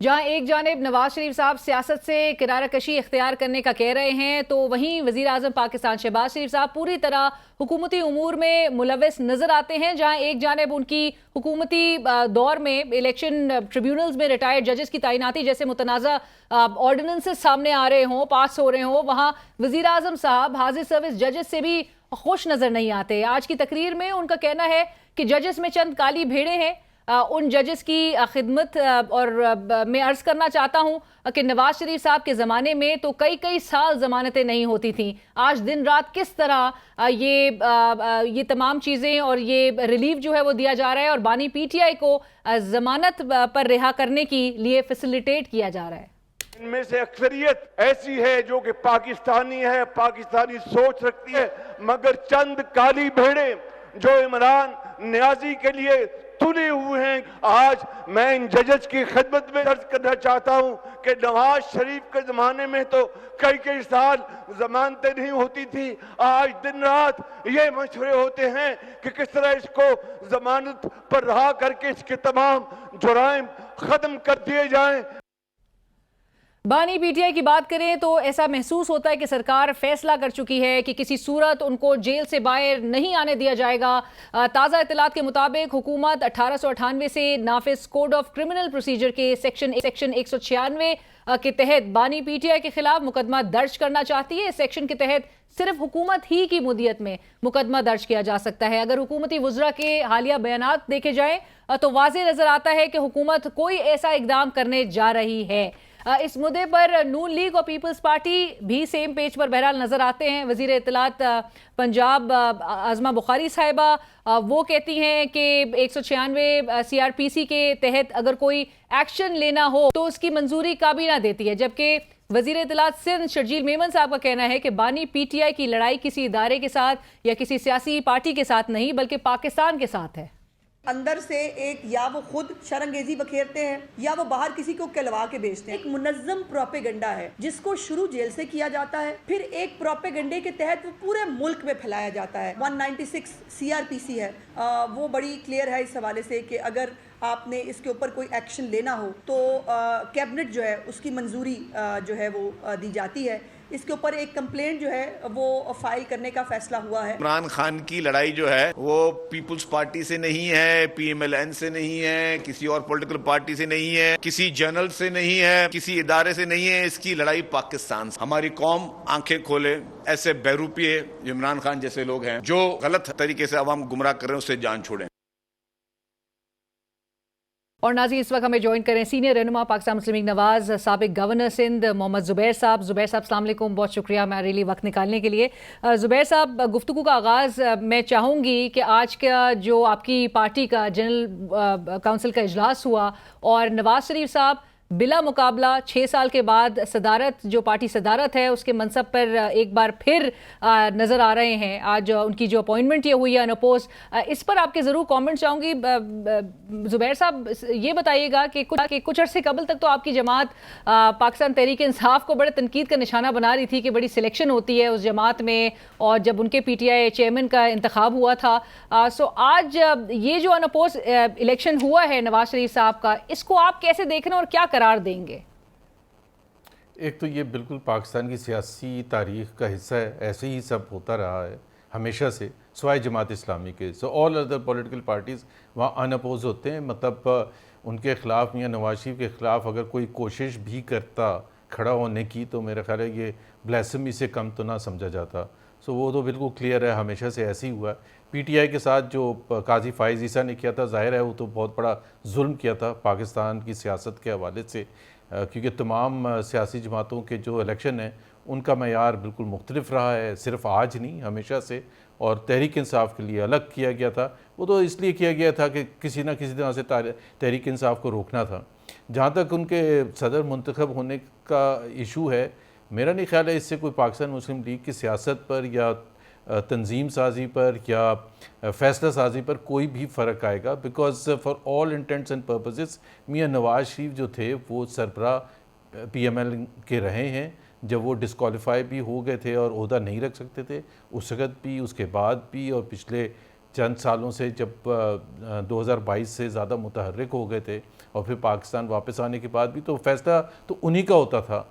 جہاں ایک جانب نواز شریف صاحب سیاست سے کنارہ کشی اختیار کرنے کا کہہ رہے ہیں تو وہیں وزیر اعظم پاکستان شہباز شریف صاحب پوری طرح حکومتی امور میں ملوث نظر آتے ہیں. جہاں ایک جانب ان کی حکومتی دور میں الیکشن ٹریبیونلز میں ریٹائرڈ ججز کی تعیناتی جیسے متنازع آرڈیننسز سامنے آ رہے ہوں, پاس ہو رہے ہوں, وہاں وزیر اعظم صاحب حاضر سروس ججز سے بھی خوش نظر نہیں آتے. آج کی تقریر میں ان کا کہنا ہے کہ ججز میں چند کالی بھیڑیں ہیں. ان ججز کی خدمت اور میں عرض کرنا چاہتا ہوں کہ نواز شریف صاحب کے زمانے میں تو کئی سال ضمانتیں نہیں ہوتی تھیں. آج دن رات کس طرح یہ تمام چیزیں اور یہ ریلیف جو ہے وہ دیا جا رہا ہے اور بانی پی ٹی آئی کو ضمانت پر رہا کرنے کی لیے فیسیلیٹیٹ کیا جا رہا ہے. ان میں سے اکثریت ایسی ہے جو کہ پاکستانی ہے, پاکستانی سوچ رکھتی ہے, مگر چند کالی بھیڑیں جو عمران نیازی کے لیے تلے ہوئے ہیں. آج میں ان ججز کی خدمت میں عرض کرنا چاہتا ہوں کہ نواز شریف کے زمانے میں تو کئی سال ضمانتیں نہیں ہوتی تھی. آج دن رات یہ مشورے ہوتے ہیں کہ کس طرح اس کو ضمانت پر رہا کر کے اس کے تمام جرائم ختم کر دیے جائیں. بانی پی ٹی آئی کی بات کریں تو ایسا محسوس ہوتا ہے کہ سرکار فیصلہ کر چکی ہے کہ کسی صورت ان کو جیل سے باہر نہیں آنے دیا جائے گا. تازہ اطلاعات کے مطابق حکومت 1898 سے نافذ کوڈ آف کرمنل پروسیجر کے سیکشن 196 کے تحت بانی پی ٹی آئی کے خلاف مقدمہ درج کرنا چاہتی ہے. اس سیکشن کے تحت صرف حکومت ہی کی مدیت میں مقدمہ درج کیا جا سکتا ہے. اگر حکومتی وزراء کے حالیہ بیانات دیکھے جائیں تو واضح نظر آتا ہے کہ حکومت کوئی ایسا اقدام کرنے جا رہی ہے. اس مدعے پر نون لیگ اور پیپلز پارٹی بھی سیم پیج پر بہرحال نظر آتے ہیں. وزیر اطلاعات پنجاب عظمہ بخاری صاحبہ وہ کہتی ہیں کہ 196 سی آر پی سی کے تحت اگر کوئی ایکشن لینا ہو تو اس کی منظوری کابینہ دیتی ہے, جبکہ وزیر اطلاعات سندھ شرجیل میمن صاحب کا کہنا ہے کہ بانی پی ٹی آئی کی لڑائی کسی ادارے کے ساتھ یا کسی سیاسی پارٹی کے ساتھ نہیں بلکہ پاکستان کے ساتھ ہے. اندر سے ایک یا وہ خود شرنگیزی بکھیرتے ہیں یا وہ باہر کسی کو کہلوا کے بیچتے ہیں. ایک منظم پروپیگنڈا ہے جس کو شروع جیل سے کیا جاتا ہے, پھر ایک پروپیگنڈے کے تحت وہ پورے ملک میں پھیلایا جاتا ہے. 196 سی آر پی سی ہے, وہ بڑی کلیئر ہے اس حوالے سے کہ اگر آپ نے اس کے اوپر کوئی ایکشن لینا ہو تو کیبنٹ جو ہے اس کی منظوری جو ہے وہ دی جاتی ہے. اس کے اوپر ایک کمپلینٹ جو ہے وہ فائل کرنے کا فیصلہ ہوا ہے. عمران خان کی لڑائی جو ہے وہ پیپلز پارٹی سے نہیں ہے, پی ایم ایل این سے نہیں ہے, کسی اور پولیٹیکل پارٹی سے نہیں ہے, کسی جرنل سے نہیں ہے, کسی ادارے سے نہیں ہے. اس کی لڑائی پاکستان سے. ہماری قوم آنکھیں کھولے, ایسے بیروپیے جو عمران خان جیسے لوگ ہیں جو غلط طریقے سے عوام گمراہ کر رہے ہیں اس سے جان چھوڑیں. اور ناظرین اس وقت ہمیں جوائن کریں سینئر رہنما پاکستان مسلم لیگ نواز, سابق گورنر سندھ محمد زبیر صاحب. زبیر صاحب السلام علیکم, بہت شکریہ ہمارے لیے وقت نکالنے کے لیے. زبیر صاحب, گفتگو کا آغاز میں چاہوں گی کہ آج کا جو آپ کی پارٹی کا جنرل کونسل کا اجلاس ہوا اور نواز شریف صاحب بلا مقابلہ 6 سال کے بعد صدارت جو پارٹی صدارت ہے اس کے منصب پر ایک بار پھر نظر آ رہے ہیں. آج ان کی جو اپوائنٹمنٹ یہ ہوئی ہے انپوز, اس پر آپ کے ضرور کامنٹ چاہوں گی. زبیر صاحب یہ بتائیے گا کہ کچھ عرصے قبل تک تو آپ کی جماعت پاکستان تحریک انصاف کو بڑے تنقید کا نشانہ بنا رہی تھی کہ بڑی سلیکشن ہوتی ہے اس جماعت میں, اور جب ان کے پی ٹی آئی چیئرمین کا انتخاب ہوا تھا. سو آج یہ جو انپوز الیکشن ہوا ہے نواز شریف صاحب کا, اس کو آپ کیسے دیکھ رہے ہیں اور کیا قرار دیں گے؟ ایک تو یہ بالکل پاکستان کی سیاسی تاریخ کا حصہ ہے, ایسے ہی سب ہوتا رہا ہے ہمیشہ سے, سوائے جماعت اسلامی کے. سو آل ادر پولیٹیکل پارٹیز وہاں ان اپوز ہوتے ہیں. مطلب ان کے خلاف یا نواز شریف کے خلاف اگر کوئی کوشش بھی کرتا کھڑا ہونے کی تو میرا خیال ہے یہ بلیسمی سے کم تو نہ سمجھا جاتا. سو وہ تو بالکل کلیئر ہے, ہمیشہ سے ایسے ہی ہوا ہے. پی ٹی آئی کے ساتھ جو قاضی فائز عیسیٰ نے کیا تھا, ظاہر ہے وہ تو بہت بڑا ظلم کیا تھا پاکستان کی سیاست کے حوالے سے, کیونکہ تمام سیاسی جماعتوں کے جو الیکشن ہیں ان کا معیار بالکل مختلف رہا ہے, صرف آج نہیں ہمیشہ سے. اور تحریک انصاف کے لیے الگ کیا گیا تھا, وہ تو اس لیے کیا گیا تھا کہ کسی نہ کسی طرح سے تحریک انصاف کو روکنا تھا. جہاں تک ان کے صدر منتخب ہونے کا ایشو ہے, میرا نہیں خیال ہے اس سے کوئی پاکستان مسلم لیگ کی سیاست پر یا تنظیم سازی پر یا فیصلہ سازی پر کوئی بھی فرق آئے گا, because for all intents and purposes Mian Nawaz شریف جو تھے وہ سربراہ پی ایم ایل کے رہے ہیں. جب وہ ڈسکوالیفائی بھی ہو گئے تھے اور عہدہ نہیں رکھ سکتے تھے, اس وقت بھی, اس کے بعد بھی, اور پچھلے چند سالوں سے جب 2022 سے زیادہ متحرک ہو گئے تھے اور پھر پاکستان واپس آنے کے بعد بھی تو فیصلہ تو انہی کا ہوتا تھا.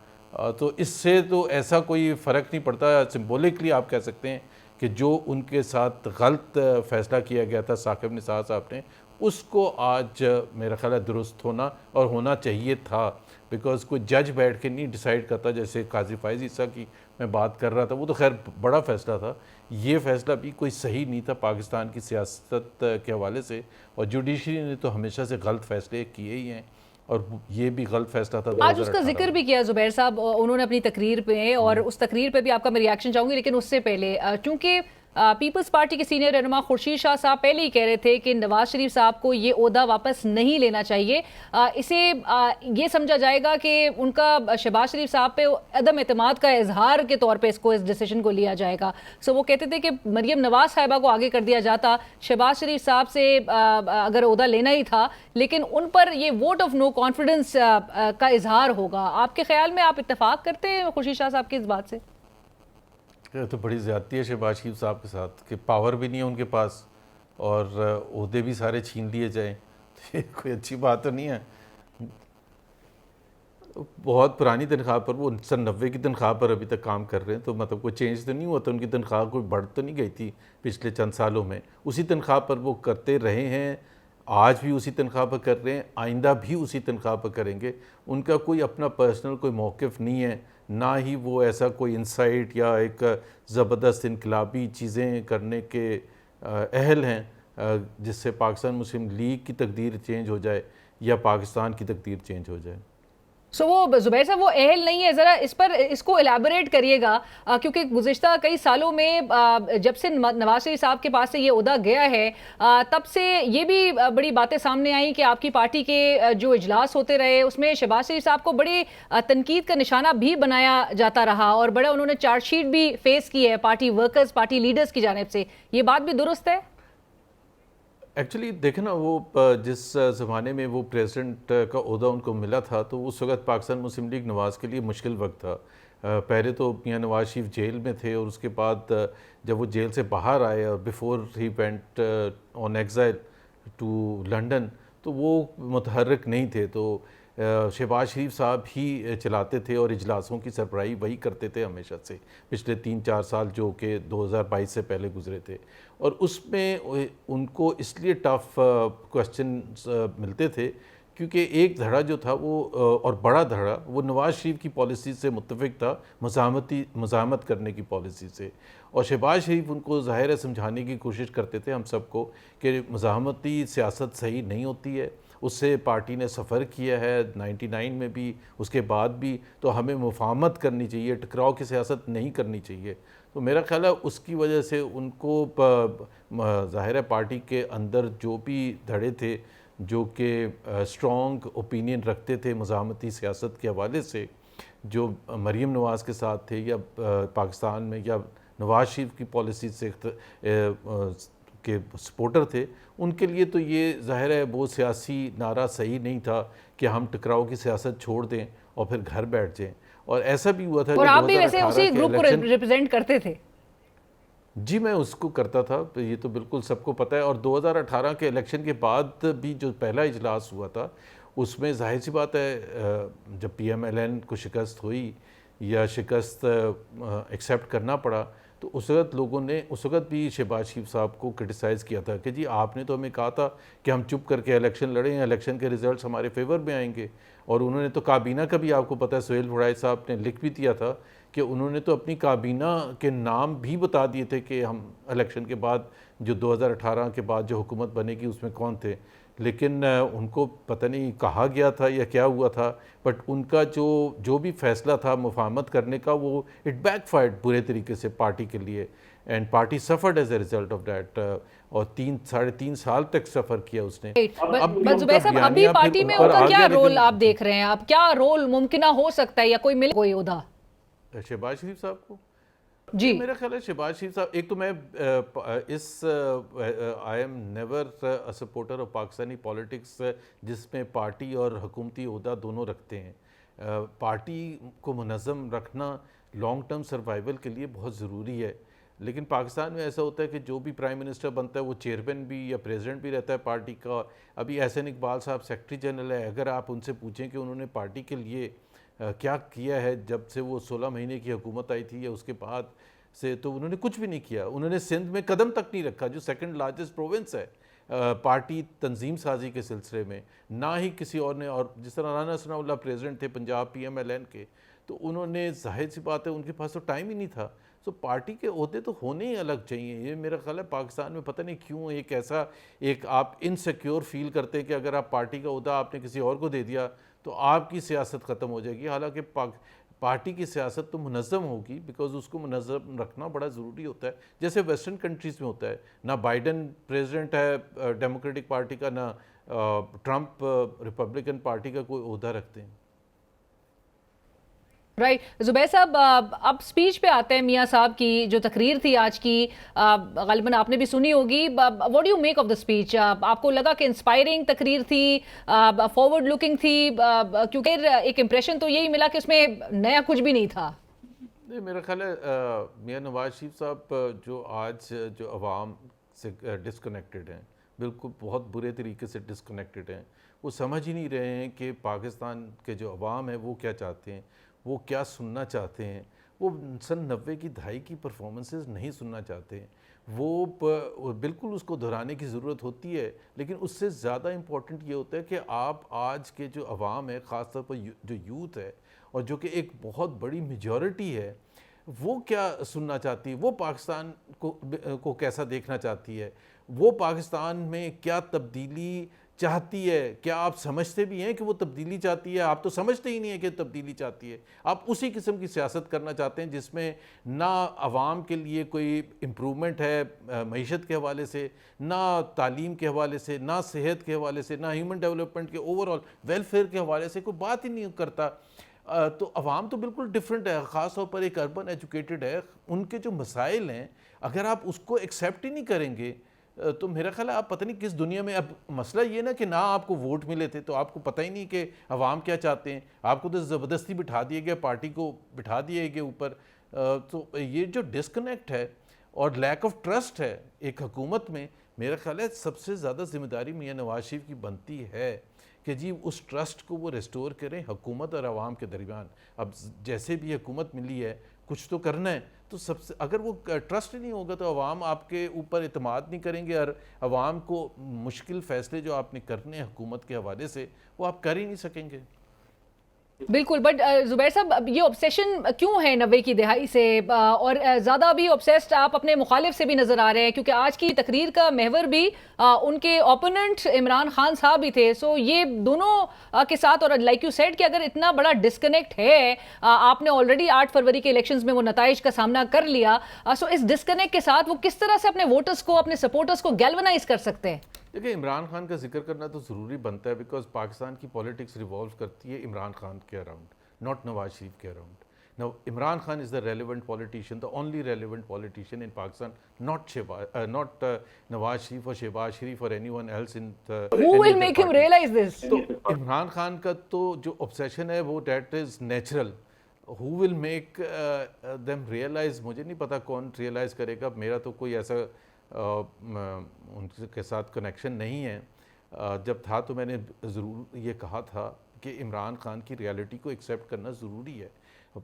تو اس سے تو ایسا کوئی فرق نہیں پڑتا. سمبولکلی آپ کہہ سکتے ہیں کہ جو ان کے ساتھ غلط فیصلہ کیا گیا تھا ثاقب نثار صاحب نے, اس کو آج میرا خیال ہے درست ہونا اور ہونا چاہیے تھا, بیکاز کوئی جج بیٹھ کے نہیں ڈیسائیڈ کرتا. جیسے قاضی فائز عیسیٰ کی میں بات کر رہا تھا, وہ تو خیر بڑا فیصلہ تھا, یہ فیصلہ بھی کوئی صحیح نہیں تھا پاکستان کی سیاست کے حوالے سے. اور جوڈیشری نے تو ہمیشہ سے غلط فیصلے کیے ہی ہیں, اور یہ بھی غلط فیصلہ تھا. آج اس کا ذکر بھی کیا زبیر صاحب انہوں نے اپنی تقریر پہ, اور اس تقریر پہ بھی آپ کا میں ریاکشن چاہوں گی, لیکن اس سے پہلے چونکہ پیپلز پارٹی کے سینئر رہنما خورشید شاہ صاحب پہلے ہی کہہ رہے تھے کہ نواز شریف صاحب کو یہ عہدہ واپس نہیں لینا چاہیے, اسے یہ سمجھا جائے گا کہ ان کا شہباز شریف صاحب پہ عدم اعتماد کا اظہار کے طور پہ اس ڈیسیجن کو لیا جائے گا. سو وہ کہتے تھے کہ مریم نواز صاحبہ کو آگے کر دیا جاتا, شہباز شریف صاحب سے اگر عہدہ لینا ہی تھا, لیکن ان پر یہ ووٹ آف نو کانفیڈنس کا اظہار ہوگا. آپ کے خیال میں آپ اتفاق کرتے ہیں خورشید شاہ صاحب کی اس بات سے؟ تو بڑی زیادتی ہے شہباز شریف صاحب کے ساتھ کہ پاور بھی نہیں ہے ان کے پاس اور عہدے بھی سارے چھین لیے جائیں. یہ کوئی اچھی بات تو نہیں ہے. بہت پرانی تنخواہ پر, وہ 90 کی تنخواہ پر ابھی تک کام کر رہے ہیں, تو مطلب کوئی چینج تو نہیں ہوا تھا. ان کی تنخواہ کوئی بڑھ تو نہیں گئی تھی پچھلے چند سالوں میں. اسی تنخواہ پر وہ کرتے رہے ہیں, آج بھی اسی تنخواہ پر کر رہے ہیں, آئندہ بھی اسی تنخواہ پر کریں گے. ان کا کوئی اپنا پرسنل کوئی موقف نہیں ہے, نہ ہی وہ ایسا کوئی انسائٹ یا ایک زبردست انقلابی چیزیں کرنے کے اہل ہیں جس سے پاکستان مسلم لیگ کی تقدیر چینج ہو جائے یا پاکستان کی تقدیر چینج ہو جائے. سو وہ زبیر صاحب وہ اہل نہیں ہے, ذرا اس کو الیبوریٹ کریے گا, کیونکہ گزشتہ کئی سالوں میں جب سے نواز شریف صاحب کے پاس سے یہ عہدہ گیا ہے, تب سے یہ بھی بڑی باتیں سامنے آئیں کہ آپ کی پارٹی کے جو اجلاس ہوتے رہے اس میں شہباز شریف صاحب کو بڑی تنقید کا نشانہ بھی بنایا جاتا رہا, اور بڑا انہوں نے چارج شیٹ بھی فیس کی ہے پارٹی ورکرز, پارٹی لیڈرز کی جانب سے. یہ بات بھی درست ہے؟ ایکچولی دیکھیں نا, وہ جس زمانے میں وہ پریزیڈنٹ کا عہدہ ان کو ملا تھا تو اس وقت پاکستان مسلم لیگ نواز کے لیے مشکل وقت تھا. پہلے تو میاں نواز شریف جیل میں تھے, اور اس کے بعد جب وہ جیل سے باہر آئے اور بیفور ہی went on exile to London, تو وہ متحرک نہیں تھے. تو شہباز شریف صاحب ہی چلاتے تھے اور اجلاسوں کی سربراہی وہی کرتے تھے ہمیشہ سے پچھلے 3-4 سال جو کہ 2022 سے پہلے گزرے تھے. اور اس میں ان کو اس لیے ٹف کوسچنز ملتے تھے کیونکہ ایک دھڑا جو تھا وہ, اور بڑا دھڑا, وہ نواز شریف کی پالیسی سے متفق تھا, مزاحمت کرنے کی پالیسی سے. اور شہباز شریف ان کو ظاہر ہے سمجھانے کی کوشش کرتے تھے ہم سب کو کہ مزاحمتی سیاست صحیح نہیں ہوتی ہے. اس سے پارٹی نے سفر کیا ہے 99 میں بھی, اس کے بعد بھی, تو ہمیں مفاہمت کرنی چاہیے, ٹکراؤ کی سیاست نہیں کرنی چاہیے. تو میرا خیال ہے اس کی وجہ سے ان کو ظاہر ہے پارٹی کے اندر جو بھی دھڑے تھے جو کہ اسٹرانگ اوپینین رکھتے تھے مزاحمتی سیاست کے حوالے سے, جو مریم نواز کے ساتھ تھے یا پاکستان میں یا نواز شریف کی پالیسی سے کے سپورٹر تھے, ان کے لیے تو یہ ظاہر ہے وہ سیاسی نعرہ صحیح نہیں تھا کہ ہم ٹکراؤ کی سیاست چھوڑ دیں اور پھر گھر بیٹھ جائیں. اور ایسا بھی ہوا تھا, اور آپ بھی ویسے اسی گروپ کو ریپرزینٹ کرتے تھے. جی میں اس کو کرتا تھا, یہ تو بالکل سب کو پتہ ہے. اور 2018 کے الیکشن کے بعد بھی جو پہلا اجلاس ہوا تھا اس میں ظاہر سی بات ہے جب پی ایم ایل این کو شکست ہوئی یا شکست ایکسیپٹ کرنا پڑا, تو اس وقت لوگوں نے اس وقت بھی شہباز شریف صاحب کو کرٹیسائز کیا تھا کہ جی آپ نے تو ہمیں کہا تھا کہ ہم چپ کر کے الیکشن لڑیں, الیکشن کے ریزلٹس ہمارے فیور میں آئیں گے. اور انہوں نے تو کابینہ کا بھی آپ کو پتہ ہے سہیل وڑائی صاحب نے لکھ بھی دیا تھا کہ انہوں نے تو اپنی کابینہ کے نام بھی بتا دیے تھے کہ ہم الیکشن کے بعد جو 2018 کے بعد جو حکومت بنے گی اس میں کون تھے. لیکن ان کو پتہ نہیں کہا گیا تھا یا کیا ہوا تھا, بٹ ان کا جو بھی فیصلہ تھا مفاہمت کرنے کا وہ اٹ بیک فائرڈ برے طریقے سے پارٹی کے لیے, and party suffered as a result of that. اور 3-3.5 سال تک سفر کیا اس نے. بس زبیر صاحب ابھی پارٹی میں ان کا کیا رول آپ دیکھ رہے ہیں, آپ کیا رول ممکنہ ہو سکتا ہے یا کوئی ملے کوئی عہدہ شہباز شریف صاحب کو؟ جی میرا خیال ہے شہباز شریف صاحب, ایک تو میں I am never a supporter of Pakistani politics جس میں پارٹی اور حکومتی عہدہ دونوں رکھتے ہیں. پارٹی کو منظم رکھنا لانگ ٹرم سروائیول کے لیے بہت ضروری ہے. لیکن پاکستان میں ایسا ہوتا ہے کہ جو بھی پرائم منسٹر بنتا ہے وہ چیئرمین بھی یا پریزیڈنٹ بھی رہتا ہے پارٹی کا. ابھی احسن اقبال صاحب سیکرٹری جنرل ہے, اگر آپ ان سے پوچھیں کہ انہوں نے پارٹی کے لیے کیا کیا ہے جب سے وہ 16 مہینے کی حکومت آئی تھی یا اس کے بعد سے, تو انہوں نے کچھ بھی نہیں کیا. انہوں نے سندھ میں قدم تک نہیں رکھا جو سیکنڈ لارجسٹ پروونس ہے پارٹی تنظیم سازی کے سلسلے میں, نہ ہی کسی اور نے. اور جس طرح رانا ثناء اللہ پریزیڈنٹ تھے پنجاب PMLN کے, تو انہوں نے ظاہر سی بات ہے ان کے پاس تو ٹائم ہی نہیں تھا. تو پارٹی کے عہدے تو ہونے ہی الگ چاہیے. یہ میرا خیال ہے پاکستان میں پتہ نہیں کیوں ایک آپ انسیکیور فیل کرتے ہیں کہ اگر آپ پارٹی کا عہدہ آپ نے کسی اور کو دے دیا تو آپ کی سیاست ختم ہو جائے گی. حالانکہ پارٹی کی سیاست تو منظم ہوگی, بیکاز اس کو منظم رکھنا بڑا ضروری ہوتا ہے, جیسے ویسٹرن کنٹریز میں ہوتا ہے. نہ بائیڈن پریزیڈنٹ ہے ڈیموکریٹک پارٹی کا, نہ ٹرمپ ریپبلکن پارٹی کا کوئی عہدہ رکھتے ہیں. رائٹ. زبیر صاحب, اب سپیچ پہ آتے ہیں. میاں صاحب کی جو تقریر تھی آج کی, غالباً آپ نے بھی سنی ہوگی. What do you make of the speech? آپ کو لگا کہ انسپائرنگ تقریر تھی, فارورڈ لکنگ تھی؟ کیونکہ ایک امپریشن تو یہی ملا کہ اس میں نیا کچھ بھی نہیں تھا. نہیں, میرا خیال ہے میاں نواز شریف صاحب جو آج جو عوام سے ڈسکنیکٹڈ ہیں, بالکل بہت برے طریقے سے ڈسکنیکٹڈ ہیں. وہ سمجھ ہی نہیں رہے ہیں کہ پاکستان کے جو عوام ہے وہ کیا چاہتے ہیں, وہ کیا سننا چاہتے ہیں. وہ سن 90 کی دہائی کی پرفارمنسز نہیں سننا چاہتے ہیں. وہ بالکل اس کو دہرانے کی ضرورت ہوتی ہے, لیکن اس سے زیادہ امپورٹنٹ یہ ہوتا ہے کہ آپ آج کے جو عوام ہے, خاص طور پر جو یوتھ ہے اور جو کہ ایک بہت بڑی میجورٹی ہے, وہ کیا سننا چاہتی ہے, وہ پاکستان کو کیسا دیکھنا چاہتی ہے, وہ پاکستان میں کیا تبدیلی چاہتی ہے. کیا آپ سمجھتے بھی ہیں کہ وہ تبدیلی چاہتی ہے؟ آپ تو سمجھتے ہی نہیں ہیں کہ تبدیلی چاہتی ہے. آپ اسی قسم کی سیاست کرنا چاہتے ہیں جس میں نہ عوام کے لیے کوئی امپرومنٹ ہے معیشت کے حوالے سے, نہ تعلیم کے حوالے سے, نہ صحت کے حوالے سے, نہ ہیومن ڈیولپمنٹ کے اوور آل ویلفیئر کے حوالے سے کوئی بات ہی نہیں کرتا. تو عوام تو بالکل ڈیفرنٹ ہے, خاص طور پر ایک اربن ایجوکیٹڈ ہے. ان کے جو مسائل ہیں اگر آپ اس کو ایکسیپٹ ہی نہیں کریں گے تو میرا خیال ہے آپ پتہ نہیں کس دنیا میں. اب مسئلہ یہ نا کہ نہ آپ کو ووٹ ملے تھے تو آپ کو پتہ ہی نہیں کہ عوام کیا چاہتے ہیں. آپ کو تو زبردستی بٹھا دیا گیا, پارٹی کو بٹھا دیا گیا اوپر. تو یہ جو ڈسکنیکٹ ہے اور لیک آف ٹرسٹ ہے ایک حکومت میں, میرا خیال ہے سب سے زیادہ ذمہ داری میاں نواز شریف کی بنتی ہے کہ جی اس ٹرسٹ کو وہ ریسٹور کریں حکومت اور عوام کے درمیان. اب جیسے بھی حکومت ملی ہے کچھ تو کرنا ہے, تو سب سے اگر وہ ٹرسٹ نہیں ہوگا تو عوام آپ کے اوپر اعتماد نہیں کریں گے, اور عوام کو مشکل فیصلے جو آپ نے کرنے حکومت کے حوالے سے وہ آپ کر ہی نہیں سکیں گے. بالکل. بٹ زبیر صاحب, یہ obsession کیوں ہے 90 کی دہائی سے, اور زیادہ بھی obsessed آپ اپنے مخالف سے بھی نظر آ رہے ہیں, کیونکہ آج کی تقریر کا محور بھی ان کے اوپوننٹ عمران خان صاحب ہی تھے. سو یہ دونوں کے ساتھ, اور لائک یو سیڈ کہ اگر اتنا بڑا ڈسکنیکٹ ہے, آپ نے آلریڈی 8 فروری کے الیکشنز میں وہ نتائج کا سامنا کر لیا, سو اس ڈسکنیکٹ کے ساتھ وہ کس طرح سے اپنے ووٹرز کو, اپنے سپورٹرز کو گیلونائز کر سکتے ہیں؟ دیکھیں, عمران خان کا ذکر کرنا تو ضروری بنتا ہے بیکاز پاکستان کی پولیٹکس ریوالو کرتی ہے عمران خان کے اراؤنڈ, not نواز شریف کے around. Now, Imran Khan is the relevant politician, the only relevant politician in Pakistan, not Nawaz Sharif or Shehbaz Sharif or anyone else in the... Who will make him realize this? تو عمران خان کا تو جو obsession ہے وہ that is natural. Who will make them realize, مجھے نہیں پتا کون realize کرے گا. میرا تو کوئی ایسا ان کے ساتھ کنیکشن نہیں ہے. جب تھا تو میں نے ضرور یہ کہا تھا کہ عمران خان کی ریالٹی کو ایکسیپٹ کرنا ضروری ہے,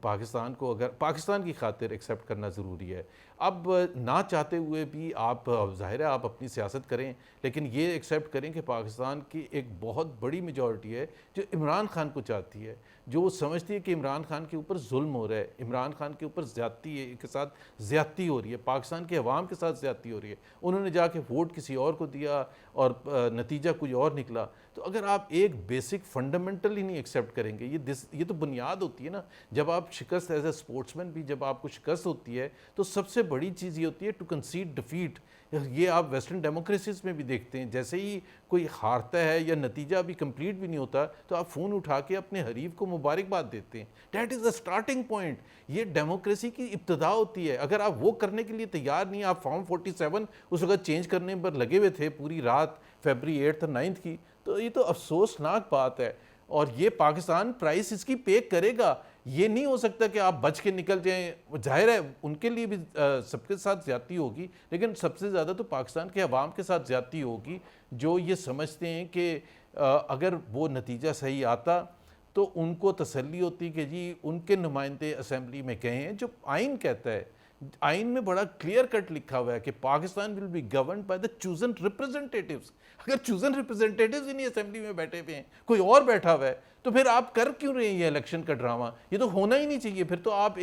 پاکستان کو اگر پاکستان کی خاطر ایکسیپٹ کرنا ضروری ہے. اب نہ چاہتے ہوئے بھی آپ ظاہر ہے آپ اپنی سیاست کریں, لیکن یہ ایکسیپٹ کریں کہ پاکستان کی ایک بہت بڑی میجورٹی ہے جو عمران خان کو چاہتی ہے, جو سمجھتی ہے کہ عمران خان کے اوپر ظلم ہو رہا ہے, عمران خان کے اوپر زیادتی کے ساتھ زیادتی ہو رہی ہے, پاکستان کے عوام کے ساتھ زیادتی ہو رہی ہے. انہوں نے جا کے ووٹ کسی اور کو دیا اور نتیجہ کوئی اور نکلا. تو اگر آپ ایک بیسک فنڈامنٹل ہی نہیں ایکسیپٹ کریں گے, یہ تو بنیاد ہوتی ہے نا. جب آپ شکست ایز اے اسپورٹس مین بھی جب آپ کو شکست ہوتی ہے تو سب سے بڑی چیز یہ ہوتی ہے ٹو کنسیڈ ڈیفیٹ. یہ آپ ویسٹرن ڈیموکریسیز میں بھی دیکھتے ہیں, جیسے ہی کوئی ہارتا ہے یا نتیجہ بھی کمپلیٹ بھی نہیں ہوتا تو آپ فون اٹھا کے اپنے حریف کو مبارکباد دیتے ہیں. That is the starting point. یہ ڈیموکریسی کی ابتدا ہوتی ہے. اگر آپ وہ کرنے کے لیے تیار نہیں, آپ فارم 47 اس وقت چینج کرنے پر لگے ہوئے تھے پوری رات فیبری 8 اور 9 کی, تو یہ تو افسوسناک بات ہے. اور یہ پاکستان پرائس اس کی پے کرے گا. یہ نہیں ہو سکتا کہ آپ بچ کے نکل جائیں. ظاہر ہے ان کے لیے بھی سب کے ساتھ زیادتی ہوگی, لیکن سب سے زیادہ تو پاکستان کے عوام کے ساتھ زیادتی ہوگی جو یہ سمجھتے ہیں کہ اگر وہ نتیجہ صحیح آتا تو ان کو تسلی ہوتی کہ جی ان کے نمائندے اسمبلی میں گئے ہیں. جو آئین کہتا ہے, آئین میں بڑا کلیئر کٹ لکھا ہوا ہے کہ Pakistan will be governed by the chosen representatives. اگر چوزن ریپرزنٹیٹیوز ہی نہیں اسمبلی میں بیٹھے ہوئے ہیں, کوئی اور بیٹھا ہوا ہے, تو پھر آپ کر کیوں رہے ہیں یہ الیکشن کا ڈرامہ؟ یہ تو ہونا ہی نہیں چاہیے. پھر تو آپ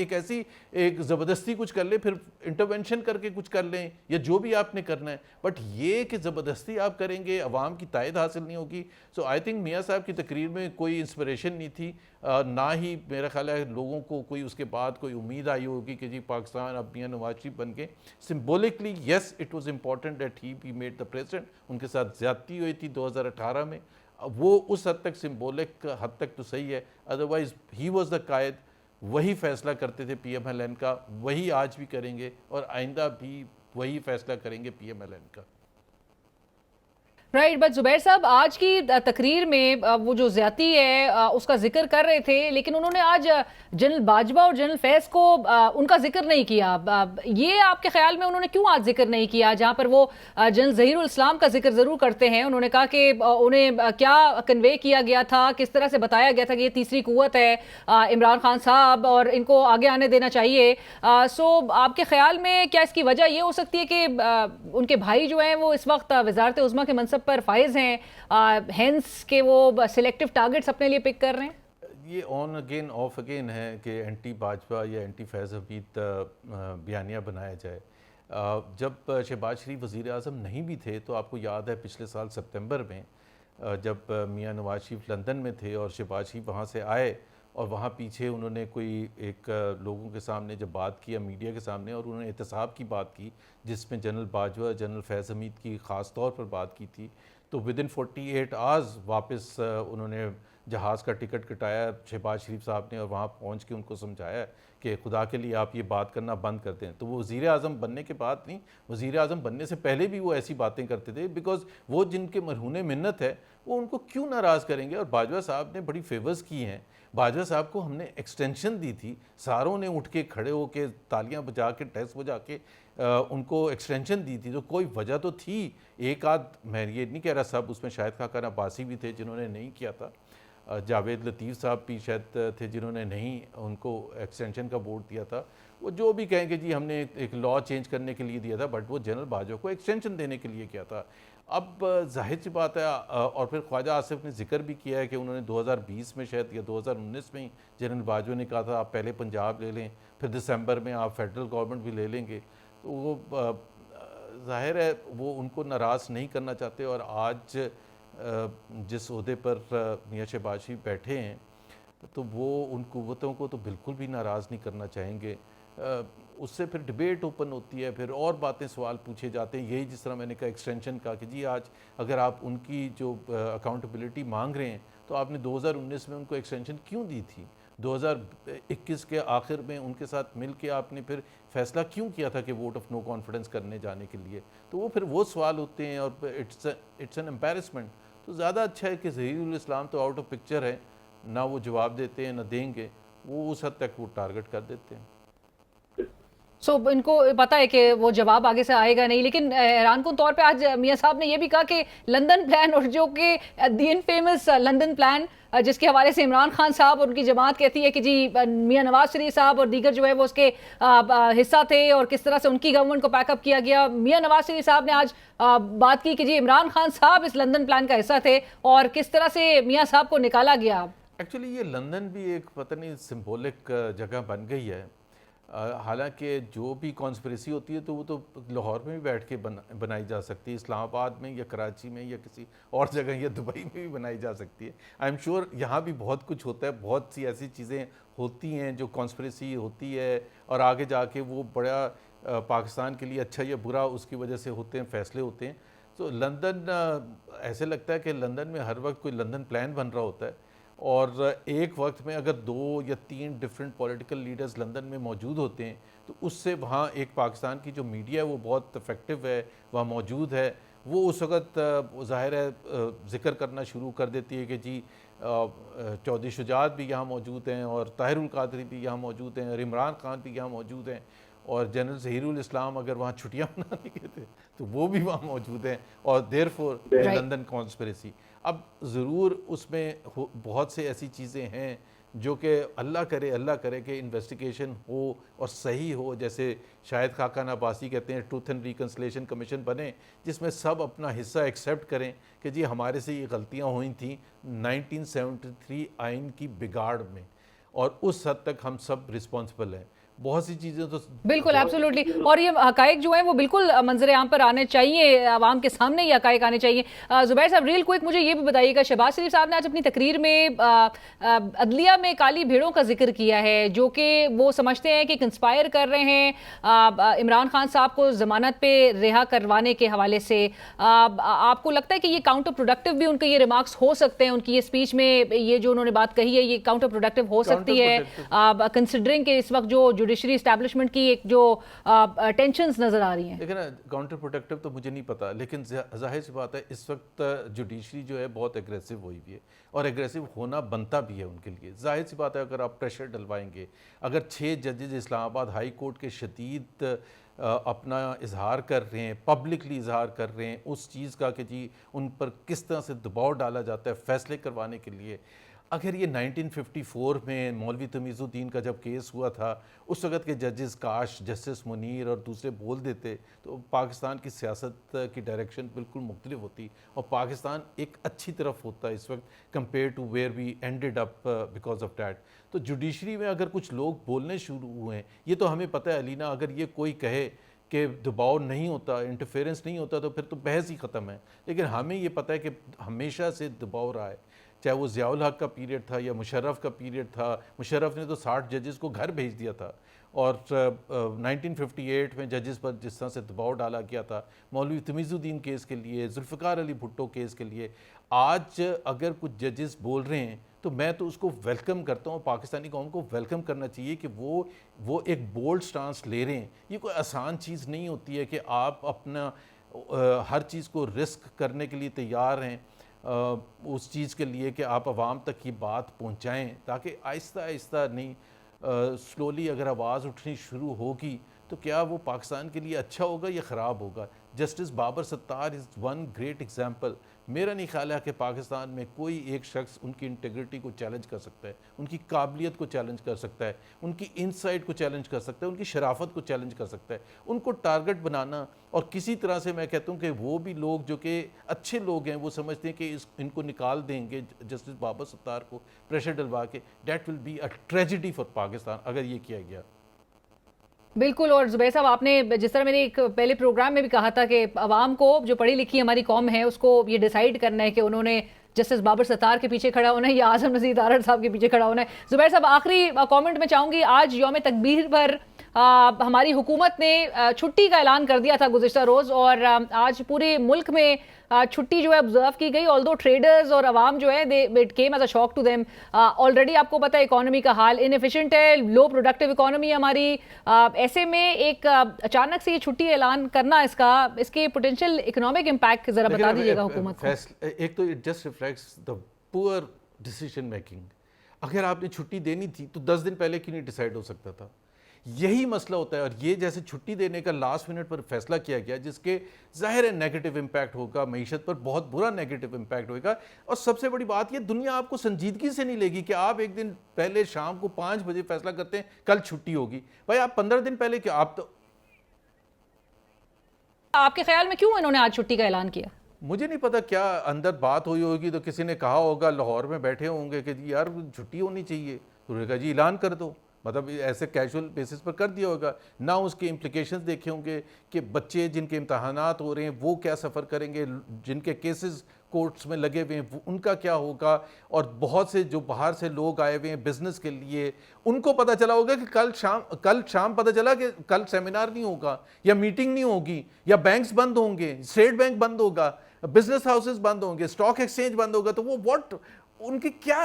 ایک زبردستی کچھ کر لیں, پھر انٹرونشن کر کے کچھ کر لیں, یا جو بھی آپ نے کرنا ہے. بٹ یہ کہ زبردستی آپ کریں گے, عوام کی تائید حاصل نہیں ہوگی. سو آئی تھنک میاں صاحب کی تقریر میں کوئی انسپریشن نہیں تھی, نہ ہی میرا خیال ہے لوگوں کو کوئی اس کے بعد کوئی امید آئی ہوگی کہ جی پاکستان اب میاں نواز شریف بن گئے. Symbolically yes it was important that he be made the president. ان کے ساتھ زیادتی ہوئی تھی 2018 میں, وہ اس حد تک سمبولک حد تک تو صحیح ہے. ادروائز ہی واز دا قائد, وہی فیصلہ کرتے تھے پی ایم ایل این کا, وہی آج بھی کریں گے اور آئندہ بھی وہی فیصلہ کریں گے پی ایم ایل این کا. رائٹ. بٹ زبیر صاحب آج کی تقریر میں وہ جو زیادتی ہے اس کا ذکر کر رہے تھے, لیکن انہوں نے آج جنرل باجوہ اور جنرل فیض کو ان کا ذکر نہیں کیا. یہ آپ کے خیال میں انہوں نے کیوں آج ذکر نہیں کیا, جہاں پر وہ جنرل ظہیر الاسلام کا ذکر ضرور کرتے ہیں؟ انہوں نے کہا کہ انہیں کیا کنوے کیا گیا تھا, کس طرح سے بتایا گیا تھا کہ یہ تیسری قوت ہے عمران خان صاحب اور ان کو آگے آنے دینا چاہیے. سو آپ کے خیال میں کیا اس کی وجہ یہ ہو سکتی ہے کہ ان کے بھائی جو ہیں وہ اس وقت وزارت عظمیٰ کے منصب پر فائز ہیں, ہینس کہ وہ سلیکٹیو ٹارگٹس اپنے لیے پک کر رہے ہیں؟ یہ آن اگین آف اگین ہے کہ اینٹی باجوہ یا اینٹی فیض حمید بیانیہ بنایا جائے. جب شہباز شریف وزیر اعظم نہیں بھی تھے تو آپ کو یاد ہے پچھلے سال سپتمبر میں جب میاں نواز شریف لندن میں تھے اور شہباز شریف وہاں سے آئے, اور وہاں پیچھے انہوں نے کوئی ایک لوگوں کے سامنے جب بات کیا میڈیا کے سامنے, اور انہوں نے احتساب کی بات کی جس میں جنرل باجوہ جنرل فیض حمید کی خاص طور پر بات کی تھی. تو ودن 48 آورز واپس انہوں نے جہاز کا ٹکٹ کٹایا شہباز شریف صاحب نے, اور وہاں پہنچ کے ان کو سمجھایا کہ خدا کے لیے آپ یہ بات کرنا بند کر دیں. تو وہ وزیر اعظم بننے کے بعد نہیں, وزیر اعظم بننے سے پہلے بھی وہ ایسی باتیں کرتے تھے, بیکاز وہ جن کے مرہون منت ہے وہ ان کو کیوں ناراض کریں گے. اور باجوہ صاحب نے بڑی فیورز کی ہیں. باجوہ صاحب کو ہم نے ایکسٹینشن دی تھی, ساروں نے اٹھ کے کھڑے ہو کے تالیاں بجا کے ٹیسٹ بجا کے ان کو ایکسٹینشن دی تھی. تو کوئی وجہ تو تھی, ایک آدھ, میں یہ نہیں کہہ رہا سب, اس میں شاید خاقان عباسی بھی تھے جنہوں نے نہیں کیا تھا, جاوید لطیف صاحب بھی شاید تھے جنہوں نے نہیں ان کو ایکسٹینشن کا بورڈ دیا تھا. وہ جو بھی کہیں کہ جی ہم نے ایک لا چینج کرنے کے لیے دیا تھا, بٹ وہ جنرل باجوہ کو ایکسٹینشن دینے کے لیے کیا تھا. اب ظاہر سی بات ہے, اور پھر خواجہ آصف نے ذکر بھی کیا ہے کہ انہوں نے 2020 میں شاید یا 2019 میں ہی جنرل باجوہ نے کہا تھا آپ پہلے پنجاب لے لیں, پھر دسمبر میں آپ فیڈرل گورنمنٹ بھی لے لیں گے. تو وہ ظاہر ہے وہ ان کو ناراض نہیں کرنا چاہتے, اور آج جس عہدے پر میاں شہباز شریف بیٹھے ہیں تو وہ ان قوتوں کو تو بالکل بھی ناراض نہیں کرنا چاہیں گے. اس سے پھر ڈیبیٹ اوپن ہوتی ہے, پھر اور باتیں سوال پوچھے جاتے ہیں. یہی جس طرح میں نے کہا ایکسٹینشن کا کہ جی آج اگر آپ ان کی جو اکاؤنٹیبلٹی مانگ رہے ہیں تو آپ نے 2019 میں ان کو ایکسٹینشن کیوں دی تھی, 2021 کے آخر میں ان کے ساتھ مل کے آپ نے پھر فیصلہ کیوں کیا تھا کہ ووٹ آف نو کانفیڈنس کرنے جانے کے لیے. تو وہ پھر وہ سوال ہوتے ہیں, اور اٹس این امبیرسمنٹ. تو زیادہ اچھا ہے کہ ظہیر الاسلام تو آؤٹ آف پکچر ہے, نہ وہ جواب دیتے ہیں نہ دیں گے, وہ اس حد تک وہ ٹارگٹ کر دیتے ہیں. سو ان کو پتا ہے کہ وہ جواب آگے سے آئے گا نہیں. لیکن حیران کن طور پہ آج میاں صاحب نے یہ بھی کہا کہ لندن پلان, اور جو کہ دی انفیمس لندن پلان جس کے حوالے سے عمران خان صاحب اور ان کی جماعت کہتی ہے کہ جی میاں نواز شریف صاحب اور دیگر جو ہے وہ اس کے حصہ تھے, اور کس طرح سے ان کی گورنمنٹ کو پیک اپ کیا گیا. میاں نواز شریف صاحب نے آج بات کی کہ جی عمران خان صاحب اس لندن پلان کا حصہ تھے, اور کس طرح سے میاں صاحب کو نکالا گیا. ایکچولی یہ لندن بھی ایک پتہ نہیں سمبولک جگہ بن گئی ہے. حالانکہ جو بھی کانسپریسی ہوتی ہے تو وہ تو لاہور میں بھی بیٹھ کے بنائی جا سکتی ہے, اسلام آباد میں یا کراچی میں یا کسی اور جگہ یا دبئی میں بھی بنائی جا سکتی ہے. آئی ایم شیور یہاں بھی بہت کچھ ہوتا ہے, بہت سی ایسی چیزیں ہوتی ہیں جو کانسپریسی ہوتی ہے, اور آگے جا کے وہ بڑا پاکستان کے لیے اچھا یا برا اس کی وجہ سے ہوتے ہیں, فیصلے ہوتے ہیں. تو لندن ایسے لگتا ہے کہ لندن میں ہر وقت کوئی لندن پلان بن رہا ہوتا ہے, اور ایک وقت میں اگر 2 یا 3 ڈفرینٹ پولیٹیکل لیڈرز لندن میں موجود ہوتے ہیں تو اس سے وہاں ایک پاکستان کی جو میڈیا ہے وہ بہت افیکٹو ہے, وہاں موجود ہے, وہ اس وقت ظاہر ہے ذکر کرنا شروع کر دیتی ہے کہ جی چودھری شجاعت بھی یہاں موجود ہیں اور طاہر القادری بھی یہاں موجود ہیں اور عمران خان بھی یہاں موجود ہیں اور جنرل ظہیر الاسلام اگر وہاں چھٹیاں منانے گئے تھے تو وہ بھی وہاں موجود ہیں اور دیر فور لندن کانسپریسی. اب ضرور اس میں بہت سے ایسی چیزیں ہیں جو کہ اللہ کرے کہ انویسٹیگیشن ہو اور صحیح ہو, جیسے شاہد خاقان عباسی کہتے ہیں ٹروتھ اینڈ ریکنسلیشن کمیشن بنے جس میں سب اپنا حصہ ایکسیپٹ کریں کہ جی ہمارے سے یہ غلطیاں ہوئی تھیں 1973 آئین کی بگاڑ میں اور اس حد تک ہم سب رسپانسبل ہیں. بہت سی چیزیں تو بالکل ایبسولوٹلی, اور یہ حقائق جو ہیں وہ بالکل منظر عام پر آنے چاہیے, عوام کے سامنے یہ حقائق آنے چاہیے. زبیر صاحب ریل کوئک مجھے یہ بھی بتائیے گا, شہباز شریف صاحب نے آج اپنی تقریر میں عدلیہ میں کالی بھیڑوں کا ذکر کیا ہے جو کہ وہ سمجھتے ہیں کہ کنسپائر کر رہے ہیں عمران خان صاحب کو ضمانت پہ رہا کروانے کے حوالے سے. آپ کو لگتا ہے کہ یہ کاؤنٹر پروڈکٹیو بھی ان کے یہ ریمارکس ہو سکتے ہیں, ان کی یہ اسپیچ میں یہ جو انہوں نے بات کہی ہے یہ کاؤنٹر پروڈکٹیو ہو سکتی ہے کنسیڈرنگ کہ اس وقت جو جوڈیشری اسٹیبلشمنٹ کی ایک جو ٹینشنز نظر آ رہی ہیں؟ لیکن کاؤنٹر پروڈکٹیو تو مجھے نہیں پتا, لیکن ظاہر سی بات ہے اس وقت جوڈیشری جو ہے بہت ایگریسو ہوئی ہوئی ہے اور ایگریسو ہونا بنتا بھی ہے ان کے لیے. ظاہر سی بات ہے اگر آپ پریشر ڈلوائیں گے, اگر 6 ججز اسلام آباد ہائی کورٹ کے شدید اپنا اظہار کر رہے ہیں, پبلکلی اظہار کر رہے ہیں اس چیز کا کہ جی ان پر کس طرح سے دباؤ ڈالا جاتا ہے فیصلے کروانے کے لیے. اگر یہ 1954 میں مولوی تمیز الدین کا جب کیس ہوا تھا اس وقت کے ججز کاش جسٹس منیر اور دوسرے بول دیتے تو پاکستان کی سیاست کی ڈائریکشن بالکل مختلف ہوتی اور پاکستان ایک اچھی طرف ہوتا ہے اس وقت compare to where we ended up because of that. تو جوڈیشری میں اگر کچھ لوگ بولنے شروع ہوئے ہیں, یہ تو ہمیں پتہ ہے علینا, اگر یہ کوئی کہے کہ دباؤ نہیں ہوتا, انٹرفیئرنس نہیں ہوتا تو پھر تو بحث ہی ختم ہے. لیکن ہمیں یہ پتہ ہے کہ ہمیشہ سے دباؤ رہا ہے, چاہے وہ ضیاء الحق کا پیریڈ تھا یا مشرف کا پیریڈ تھا. مشرف نے تو 60 ججز کو گھر بھیج دیا تھا اور 1958 میں ججز پر جس طرح سے دباؤ ڈالا گیا تھا مولوی تمیز الدین کیس کے لیے, ذوالفقار علی بھٹو کیس کے لیے. آج اگر کچھ ججز بول رہے ہیں تو میں تو اس کو ویلکم کرتا ہوں, پاکستانی قوم کو ویلکم کرنا چاہیے کہ وہ ایک بولڈ سٹانس لے رہے ہیں. یہ کوئی آسان چیز نہیں ہوتی ہے کہ آپ اپنا ہر چیز کو رسک کرنے کے لیے تیار ہیں اس چیز کے لیے کہ آپ عوام تک یہ بات پہنچائیں تاکہ آہستہ آہستہ نہیں سلولی اگر آواز اٹھنی شروع ہوگی تو کیا وہ پاکستان کے لیے اچھا ہوگا یا خراب ہوگا. Justice Babar Sattar is one great example. میرا نہیں خیال ہے کہ پاکستان میں کوئی ایک شخص ان کی انٹیگریٹی کو چیلنج کر سکتا ہے, ان کی قابلیت کو چیلنج کر سکتا ہے, ان کی انسائٹ کو چیلنج کر سکتا ہے, ان کی شرافت کو چیلنج کر سکتا ہے. ان کو ٹارگٹ بنانا اور کسی طرح سے میں کہتا ہوں کہ وہ بھی لوگ جو کہ اچھے لوگ ہیں وہ سمجھتے ہیں کہ ان کو نکال دیں گے جسٹس بابر ستار کو پریشر ڈلوا کے, that will be a tragedy for Pakistan اگر یہ کیا گیا. بالکل. اور زبیر صاحب آپ نے جس طرح میں نے ایک پہلے پروگرام میں بھی کہا تھا کہ عوام کو جو پڑھی لکھی ہماری قوم ہے اس کو یہ ڈیسائیڈ کرنا ہے کہ انہوں نے جسٹس بابر ستار کے پیچھے کھڑا ہونا ہے یا اعظم نذیر دارڑ صاحب کے پیچھے کھڑا ہونا ہے. زبیر صاحب آخری کامنٹ میں چاہوں گی, آج یوم تکبیر پر ہماری حکومت نے چھٹی کا اعلان کر دیا تھا گزشتہ روز اور آج پورے ملک میں چھٹی جو ہے آبزرو کی گئی. آلدو ٹریڈرز اور عوام جو ہے it came as a shock to them. Already آپ کو پتہ ہے اکانومی کا حال انیفیشینٹ ہے, لو پروڈکٹیو اکانومی ہے ہماری. ایسے میں ایک اچانک سے یہ چھٹی اعلان کرنا اس کے پوٹینشیل اکنامک امپیکٹ ذرا بتا دیجیے گا حکومت کو. ایک تو اٹ جسٹ ریفلیکٹس دا پور ڈیسیژن میکنگ. اگر آپ نے چھٹی دینی تھی تو 10 دن پہلے کیوں نہیں ڈیسائیڈ ہو سکتا تھا؟ یہی مسئلہ ہوتا ہے. اور یہ جیسے چھٹی دینے کا لاسٹ منٹ پر فیصلہ کیا گیا جس کے ظاہر ہے نیگیٹو امپیکٹ ہوگا, معیشت پر بہت برا نیگیٹو امپیکٹ ہوگا. اور سب سے بڑی بات یہ دنیا آپ کو سنجیدگی سے نہیں لے گی کہ آپ ایک دن پہلے شام کو 5 بجے فیصلہ کرتے ہیں کل چھٹی ہوگی. بھائی آپ 15 دن پہلے کیا آپ تو آپ کے خیال میں کیوں انہوں نے آج چھٹی کا اعلان کیا؟ مجھے نہیں پتا, کیا اندر بات ہوئی ہوگی تو کسی نے کہا ہوگا, لاہور میں بیٹھے ہوں گے کہ جی یار چھٹی ہونی چاہیے, تو انہوں نے کہا جی اعلان کر دو. مطلب ایسے کیجول بیسس پر کر دیا ہوگا. نہ اس کے امپلیکیشنز دیکھے ہوں گے کہ بچے جن کے امتحانات ہو رہے ہیں وہ کیا سفر کریں گے, جن کے کیسز کورٹس میں لگے ہوئے ہیں ان کا کیا ہوگا, اور بہت سے جو باہر سے لوگ آئے ہوئے ہیں بزنس کے لیے ان کو پتہ چلا ہوگا کہ کل شام پتہ چلا کہ کل سیمینار نہیں ہوگا یا میٹنگ نہیں ہوگی یا بینکس بند ہوں گے, اسٹیٹ بینک بند ہوگا, بزنس ہاؤسز بند ہوں گے, اسٹاک ایکسچینج بند ہوگا. تو وہ ان کی کیا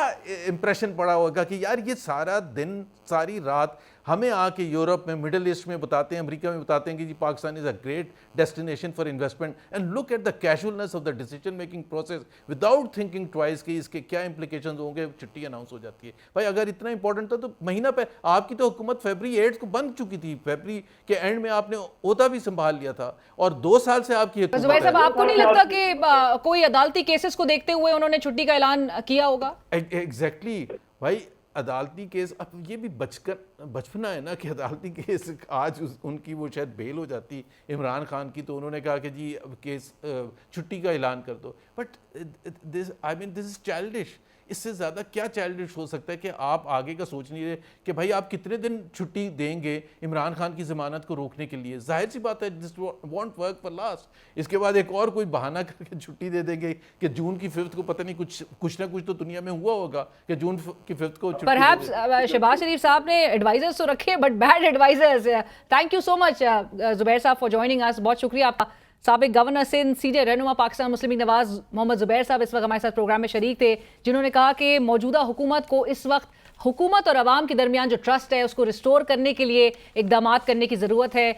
امپریشن پڑا ہوگا کہ یار یہ سارا دن ساری رات ہمیں آ کے یورپ میں، مڈل ایسٹ میں بتاتے ہیں، امریکہ میں بتاتے ہیں کہ جی Pakistan is a great destination for investment, and look at the casualness of the decision making process without thinking twice کہ اس کے کیا امپلیکیشنز ہوں گے. چھٹی اناؤنس ہو جاتی ہے. بھائی اگر اتنا امپورٹنٹ تھا تو مہینہ پہ آپ کی تو حکومت فیبری 8 کو بن چکی تھی، فیبری کے اینڈ میں آپ نے عہدہ بھی سنبھال لیا تھا اور 2 سال سے آپ کی حکومت. زبیر صاحب آپ کو نہیں لگتا کہ کوئی عدالتی کیسز کو دیکھتے ہوئے انہوں نے چھٹی کا اعلان کیا ہوگا؟ ایگزیکٹلی بھائی، عدالتی کیس، اب یہ بھی بچپنا ہے نا کہ عدالتی کیس آج ان کی وہ شاید بیل ہو جاتی عمران خان کی تو انہوں نے کہا کہ جی کیس چھٹی کا اعلان کر دو. But this is childish. اس سے زیادہ کیا چائلڈش ہو سکتا ہے کہ آپ آگے کا سوچ نہیں رہے کہ بھائی آپ کتنے دن چھٹی دیں گے عمران خان کی ضمانت کو روکنے کے لیے. ظاہر سی بات ہے دس وانٹ ورک فار لاسٹ. اس کے بعد ایک اور کوئی بہانہ کر کے چھٹی دے دیں گے کہ جون کی 5 کو پتہ نہیں کچھ نہ کچھ تو دنیا میں ہوا ہوگا کہ جون کی 5 کو چھٹی. پرہیپس شہباز شریف صاحب نے ایڈوائزرز تو رکھے but bad advisors. Thank you so much Zubair sahab for joining اس. بہت شکریہ آپ کا. سابق گورنر سندھ، سینئر رہنما پاکستان مسلم لیگ نواز محمد زبیر صاحب اس وقت ہمارے ساتھ پروگرام میں شریک تھے، جنہوں نے کہا کہ موجودہ حکومت کو اس وقت حکومت اور عوام کے درمیان جو ٹرسٹ ہے اس کو ریسٹور کرنے کے لیے اقدامات کرنے کی ضرورت ہے.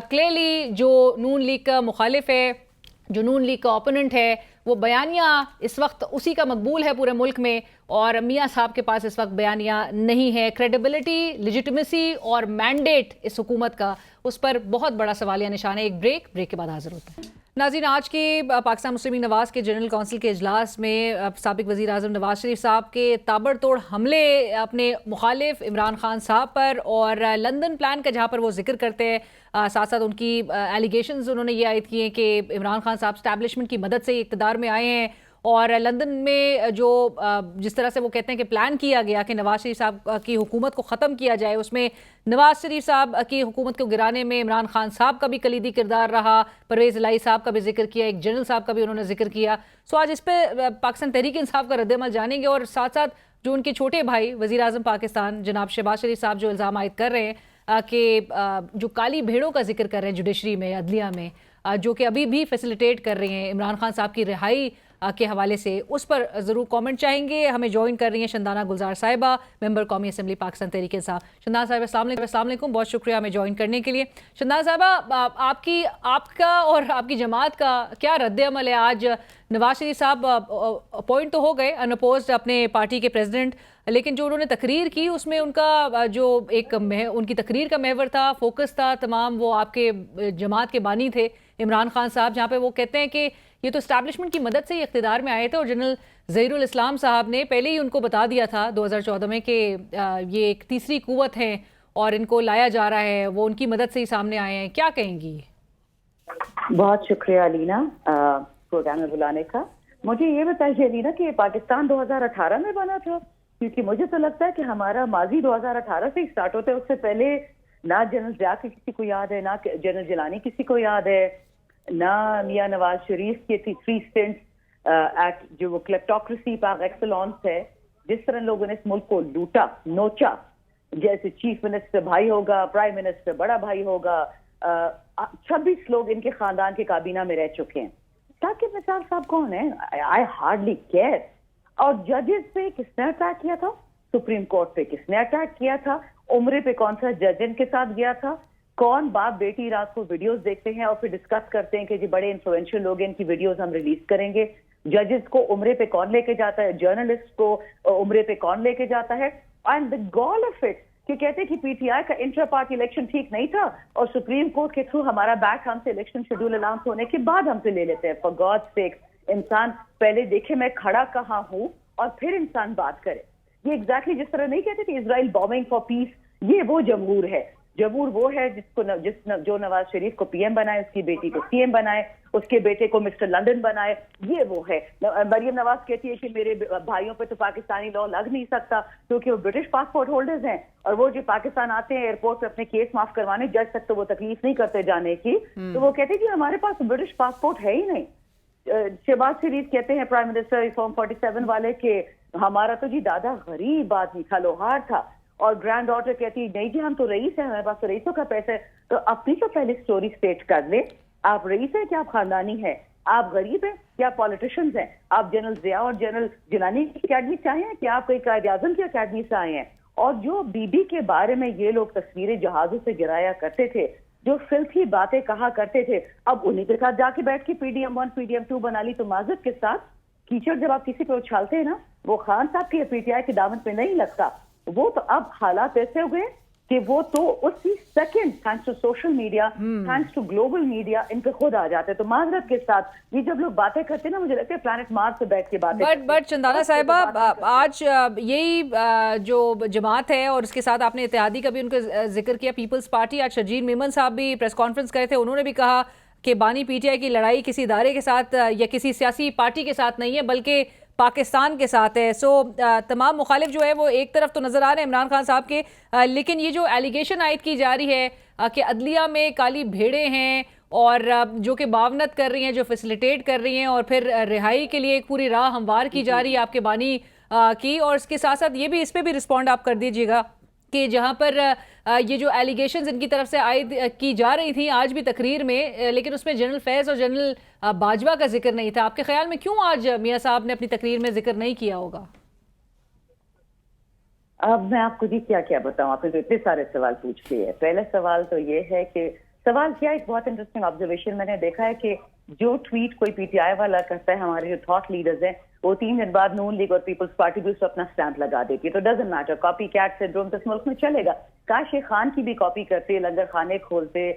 کلیئرلی جو نون لیگ کا مخالف ہے، جو نون لیگ کا اوپوننٹ ہے، وہ بیانیہ اس وقت اسی کا مقبول ہے پورے ملک میں، اور میاں صاحب کے پاس اس وقت بیانیہ نہیں ہے. کریڈیبلٹی، لیجیٹمیسی اور مینڈیٹ اس حکومت کا، اس پر بہت بڑا سوالیہ نشان ہے. ایک بریک کے بعد حاضر ہوتے ہیں. ناظرین، آج کے پاکستان مسلم لیگ نواز کے جنرل کونسل کے اجلاس میں سابق وزیر اعظم نواز شریف صاحب کے تابڑ توڑ حملے اپنے مخالف عمران خان صاحب پر اور لندن پلان کا جہاں پر وہ ذکر کرتے ہیں، ساتھ ساتھ ان کی ایلیگیشنز انہوں نے یہ عائد کیے ہیں کہ عمران خان صاحب اسٹیبلشمنٹ کی مدد سے اقتدار میں آئے ہیں، اور لندن میں جو جس طرح سے وہ کہتے ہیں کہ پلان کیا گیا کہ نواز شریف صاحب کی حکومت کو ختم کیا جائے، اس میں نواز شریف صاحب کی حکومت کو گرانے میں عمران خان صاحب کا بھی کلیدی کردار رہا. پرویز الہی صاحب کا بھی ذکر کیا، ایک جنرل صاحب کا بھی انہوں نے ذکر کیا. سو آج اس پہ پاکستان تحریک انصاف کا رد عمل جانیں گے، اور ساتھ ساتھ جو ان کے چھوٹے بھائی وزیر اعظم پاکستان جناب شہباز شریف صاحب جو الزام عائد کر رہے ہیں کہ جو کالی بھیڑوں کا ذکر کر رہے ہیں جوڈیشری میں، عدلیہ میں، جو کہ ابھی بھی فیسیلیٹیٹ کر رہے ہیں عمران خان صاحب کی رہائی کے حوالے سے، اس پر ضرور کومنٹ چاہیں گے. ہمیں جوائن کر رہی ہیں شندانہ گلزار صاحبہ، ممبر قومی اسمبلی پاکستان تحریک انصاف. شندانہ صاحبہ السلام علیکم، بہت شکریہ ہمیں جوائن کرنے کے لیے. شندانہ صاحبہ، آپ کا اور آپ کی جماعت کا کیا رد عمل ہے؟ آج نواز شریف صاحب اپوائنٹ تو ہو گئے ان اپوزڈ اپنے پارٹی کے پریزیڈنٹ، لیکن جو انہوں نے تقریر کی اس میں ان کا جو ایک ان کی تقریر کا محور تھا، فوکس تھا تمام، وہ آپ کے جماعت کے بانی تھے عمران خان صاحب، جہاں پہ وہ کہتے ہیں کہ یہ تو اسٹیبلشمنٹ کی مدد سے ہی اقتدار میں آئے تھے، اور جنرل ظہیر الاسلام صاحب نے پہلے ہی ان کو بتا دیا تھا 2014 میں کہ یہ ایک تیسری قوت ہے اور ان کو لایا جا رہا ہے، وہ ان کی مدد سے ہی سامنے آئے ہیں. کیا کہیں گی؟ بہت شکریہ علینا پروگرام میں بلانے کا. مجھے یہ بتائیے علینا کہ پاکستان 2018 میں بنا تھا، کیونکہ مجھے تو لگتا ہے کہ ہمارا ماضی 2018 سے ہی سٹارٹ ہوتا ہے. اس سے پہلے نہ جنرل ضیاء کی کسی کو یاد ہے، نہ جنرل جیلانی کسی کو یاد ہے، نہ میاں نواز شریف کی 3 سٹنٹس ایکٹ جو وہ کلیپٹوکریسی پاک ایکسلانس ہے، جس طرح لوگوں نے اس ملک کو لوٹا نوچا، جیسے چیف منسٹر بھائی ہوگا، پرائم منسٹر بڑا بھائی ہوگا، 26 لوگ ان کے خاندان کے کابینہ میں رہ چکے ہیں. ثاقب نثار صاحب کون ہیں؟ آئی ہارڈلی کیئر. اور ججز پہ کس نے اٹیک کیا تھا؟ سپریم کورٹ پہ کس نے اٹیک کیا تھا؟ عمرے پہ کون سا جج ان کے ساتھ گیا تھا؟ کون باپ بیٹی رات کو ویڈیوز دیکھتے ہیں اور پھر ڈسکس کرتے ہیں کہ جی بڑے انفلوئنشل لوگ ہیں، ان کی ویڈیوز ہم ریلیز کریں گے؟ ججز کو عمرے پہ کون لے کے جاتا ہے؟ جرنلسٹ کو عمرے پہ کون لے کے جاتا ہے؟ اینڈ دا گال آف اٹ کہ کہتے ہیں کہ پی ٹی آئی کا انٹرا پارٹی الیکشن ٹھیک نہیں تھا اور سپریم کورٹ کے تھرو ہمارا بیک ہم سے الیکشن شیڈول اناؤنس ہونے کے بعد ہم سے لے لیتے ہیں. فار گاڈ سیک، انسان پہلے دیکھے میں کھڑا کہاں ہوں اور پھر انسان بات کرے. یہ ایگزیکٹلی جس طرح نہیں کہتے کہ اسرائیل بامبنگ فار پیس، یہ وہ جمہور ہے. جمہور وہ ہے جو نواز شریف کو پی ایم بنائے، اس کی بیٹی کو سی ایم بنائے، اس کے بیٹے کو مسٹر لندن بنائے. یہ وہ ہے. مریم نواز کہتی ہے کہ میرے بھائیوں پہ تو پاکستانی لا لگ نہیں سکتا کیونکہ وہ برٹش پاسپورٹ ہولڈرز ہیں، اور وہ جو پاکستان آتے ہیں ایئرپورٹ پہ اپنے کیس معاف کروانے، جج تک تو وہ تکلیف نہیں کرتے جانے کی. تو وہ کہتے ہیں کہ ہمارے پاس برٹش پاسپورٹ ہے ہی نہیں. شہباز شریف کہتے ہیں پرائم منسٹر ریفارم 47 والے کہ ہمارا تو جی دادا غریب آدمی تھا، لوہار تھا. اور گرینڈ ڈاٹر کہتی نہیں جی ہم تو رئیس ہیں، ہمارے پاس تو رئیسوں کا پیسہ ہے. تو اپنی تو پہلے سٹوری سٹیٹ کر لیں. آپ رئیس ہیں کہ آپ خاندانی ہیں؟ آپ غریب ہیں کہ آپ پالیٹیشنز ہیں؟ آپ جنرل ضیاء اور جنرل جیلانی کی اکیڈمی سے آئے ہیں کہ آپ کوئی قائد اعظم کی اکیڈمی سے آئے ہیں؟ اور جو بی بی کے بارے میں یہ لوگ تصویریں جہازوں سے گرایا کرتے تھے, جو فلتھی باتیں کہا کرتے تھے, اب انہی کے ساتھ جا کے بیٹھ کے P D M 1 P D M 2 بنا لی. تو معذرت کے ساتھ کیچڑ جب آپ کسی پہ اچھالتے ہیں نا, وہ خان صاحب کی پی ٹی آئی کی دامن پہ نہیں لگتا. وہ تو اب حالات ایسے ہو گئے کہ وہ تو اسی second thanks to social media, thanks to global media, ان پہ خود آ جاتے. تو معذرت کے ساتھ یہ جب لوگ باتیں کرتے ہیں نا, مجھے لگتا ہے پلانٹ مارس پہ بیٹھ کے باتیں. بٹ چندانہ صاحبہ, آج یہی جو جماعت ہے اور اس کے ساتھ آپ نے اتحادی کا بھی ان کا ذکر کیا, پیپلز پارٹی, آج شرجیل میمن صاحب بھی پریس کانفرنس کرے تھے, انہوں نے بھی کہا کہ بانی پی ٹی آئی کی لڑائی کسی ادارے کے ساتھ یا کسی سیاسی پارٹی کے ساتھ نہیں ہے بلکہ پاکستان کے ساتھ ہے. سو تمام مخالف جو ہے وہ ایک طرف تو نظر آ رہے ہیں عمران خان صاحب کے, لیکن یہ جو ایلیگیشن عائد کی جا رہی ہے کہ عدلیہ میں کالی بھیڑیں ہیں اور جو کہ معاونت کر رہی ہیں, جو فیسیلیٹیٹ کر رہی ہیں, اور پھر رہائی کے لیے ایک پوری راہ ہموار کی جا رہی ہے آپ کے بانی کی. اور اس کے ساتھ ساتھ یہ بھی, اس پہ بھی رسپونڈ آپ کر دیجیے گا کہ جہاں پر یہ جو ایلیگیشنز ان کی طرف سے عائد کی جا رہی تھیں آج بھی تقریر میں, لیکن اس میں جنرل فیض اور جنرل باجوہ کا ذکر نہیں تھا. آپ کے خیال میں کیوں آج میاں صاحب نے اپنی تقریر میں ذکر نہیں کیا ہوگا؟ اب میں آپ کو جی کیا کیا بتاؤں, آپ نے تو اتنے سارے سوال پوچھ لیے. پہلا سوال تو یہ ہے کہ سوال کیا, ایک بہت انٹرسٹنگ آبزرویشن میں نے دیکھا ہے کہ جو ٹویٹ کوئی پی ٹی آئی والا کرتا ہے, ہمارے جو تھاٹ لیڈرز ہیں, وہ 3 دن بعد نون لیگ اور پیپلز پارٹی بھی اس کو اپنا اسٹیمپ لگا دیتی ہے. تو doesn't matter, copy cat syndrome تو اس ملک میں چلے گا. کاش یہ خان کی بھی کاپی کرتے, لنگر خانے کھولتے,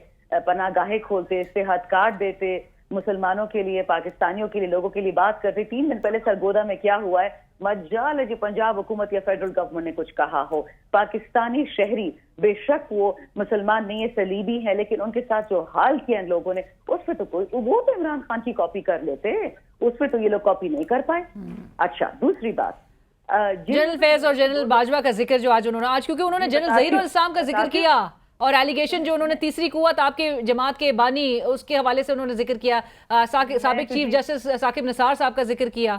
پناہ گاہیں کھولتے, صحت کارڈ دیتے, مسلمانوں کے لیے, پاکستانیوں کے لیے, لوگوں کے لیے بات کرتے. 3 دن پہلے سرگودا میں کیا ہوا ہے, مجال ہے جو پنجاب حکومت یا فیڈرل گورنمنٹ نے کچھ کہا ہو. پاکستانی شہری بے شک وہ مسلمان نہیں ہے, صلیبی ہے, لیکن ان کے ساتھ جو حال کیا ان لوگوں نے, اس پہ تو کوئی, وہ تو عمران خان کی کاپی کر لیتے, اس پہ تو یہ لوگ کاپی نہیں کر پائے. اچھا, دوسری بات, جنرل فیض اور جنرل باجوہ کا ذکر جو آج انہوں نے, آج کیونکہ انہوں نے جنرل ظہیر الاسلام کا ذکر کیا, اور ایلیگیشن جو انہوں نے تیسری قوت آپ کے جماعت کے بانی, اس کے حوالے سے انہوں نے ذکر کیا, سابق چیف جسٹس ثاقب نثار صاحب کا ذکر کیا.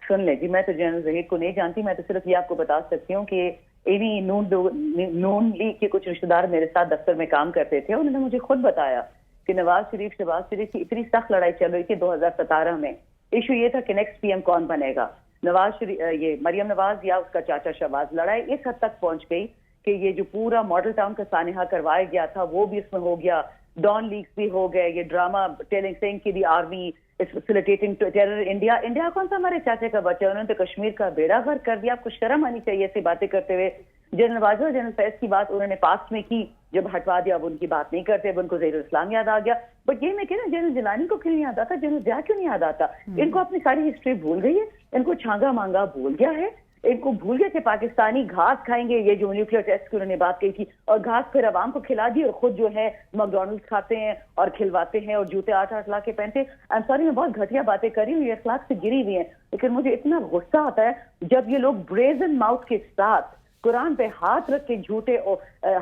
سن لیں جی, میں تو جنرل ظہیر کو نہیں جانتی, میں تو صرف یہ آپ کو بتا سکتی ہوں کہ انہی نون لیگ کے کچھ رشتہ دار میرے ساتھ دفتر میں کام کرتے تھے. انہوں نے مجھے خود بتایا کہ نواز شریف کی اتنی سخت لڑائی چل رہی تھی 2017 میں. ایشو یہ تھا کہ نیکسٹ پی ایم کون بنے گا, نواز شریف, یہ مریم نواز یا اس کا چاچا شہباز. لڑائی اس حد تک پہنچ گئی کہ یہ جو پورا ماڈل ٹاؤن کا سانحہ کروایا گیا تھا وہ بھی اس میں ہو گیا, ڈان لیگز بھی ہو گئے, یہ ڈرامہ ٹیلنگ سنگھ کی the army is facilitating terror India. India کون سا ہمارے چاچے کا بچہ ہے, انہوں نے تو کشمیر کا بیڑا غرق کر دیا. آپ کو شرم آنی چاہیے ایسی باتیں کرتے ہوئے. جنرل باجوہ اور جنرل فیض کی بات انہوں نے پاسٹ میں کی, جب ہٹوا دیا اب ان کی بات نہیں کرتے, اب ان کو ظہیر الاسلام یاد آ گیا. بٹ یہ میں کہنا, جنرل جیلانی کو کیوں نہیں یاد آتا, جنرل ضیاء کیوں نہیں یاد آتا؟ ان کو اپنی ساری ہسٹری بھول گئی ہے, ان کو چھانگا مانگا بھول گیا ہے, ان کو بھول گیا کہ پاکستانی گھاس کھائیں گے, یہ جو نیوکلیئر ٹیسٹ کی انہوں نے بات کہی تھی, اور گھاس پھر عوام کو کھلا دی اور خود جو ہے میکڈونلڈز کھاتے ہیں اور کھلواتے ہیں اور جوتے 8 لاکھ کے پہنتے. آئی ایم سوری, میں بہت گھٹیا باتیں کر رہی ہوں, یہ اخلاق سے گری ہوئی ہیں, لیکن مجھے اتنا غصہ آتا ہے جب یہ لوگ بریزن ماؤتھ کے ساتھ قرآن پہ ہاتھ رکھ کے جھوٹے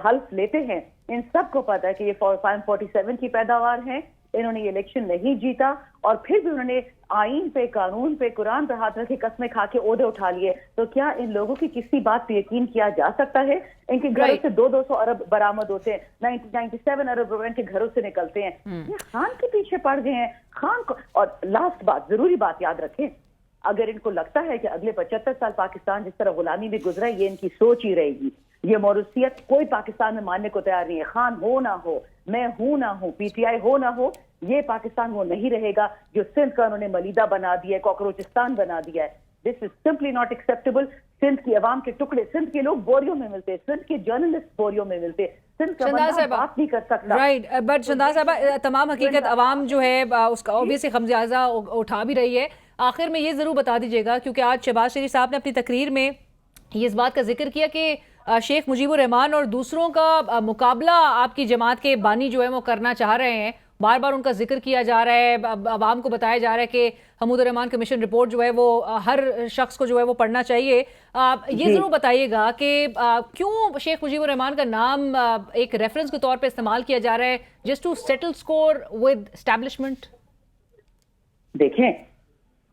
حلف لیتے ہیں. ان سب کو پتا ہے کہ یہ 47 کی پیداوار ہیں, انہوں نے یہ الیکشن نہیں جیتا, اور پھر بھی انہوں نے آئین پہ, قانون پہ, قرآن پہ ہاتھ رکھے, قسمیں کھا کے عہدے اٹھا لیے. تو کیا ان لوگوں کی کسی بات پہ یقین کیا جا سکتا ہے؟ ان کے گھروں سے 200 ارب برآمد ہوتے ہیں, 97 ارب روپے ان کے گھروں سے نکلتے ہیں. یہ خان کے پیچھے پڑ گئے ہیں, خان کو. اور لاسٹ بات, ضروری بات یاد رکھیں, اگر ان کو لگتا ہے کہ اگلے 75 سال پاکستان جس طرح غلامی میں گزرا ہے, یہ ان کی سوچ ہی رہے گی. یہ موروثیت کوئی پاکستان میں ماننے کو تیار نہیں ہے. خان ہو نہ ہو, میں ہوں نہ ہوں, پی ٹی آئی ہو نہ ہو, یہ پاکستان وہ نہیں رہے گا جو سندھ کا انہوں نے ملیدہ بنا دیا ہے, کاکروچستان بنا دیا ہے. This is simply not acceptable. Sindh کی عوام کے ٹکڑے, سندھ کے لوگ بوریوں میں ملتے, سندھ کے جرنلسٹ بوریوں میں ملتے, سندھ کا بندہ بات نہیں کر سکتا. رائٹ, بٹ شہناز صاحبہ, تمام حقیقت عوام جو ہے اس کا اوبیسلی خمزیازہ اٹھا بھی رہی ہے. آخر میں یہ ضرور بتا دیجیے گا, کیونکہ آج شہباز شریف صاحب نے اپنی تقریر میں یہ اس بات کا ذکر کیا کہ شیخ مجیب الرحمان اور دوسروں کا مقابلہ آپ کی جماعت کے بانی جو ہے وہ کرنا چاہ رہے ہیں. بار بار ان کا ذکر کیا جا رہا ہے, عوام کو بتایا جا رہا ہے کہ حمود الرحمان کمیشن رپورٹ جو ہے وہ ہر شخص کو جو ہے وہ پڑھنا چاہیے. یہ ضرور بتائیے گا کہ کیوں شیخ مجیب الرحمان کا نام ایک ریفرنس کے طور پہ استعمال کیا جا رہا ہے, just to settle score with establishment. دیکھیں,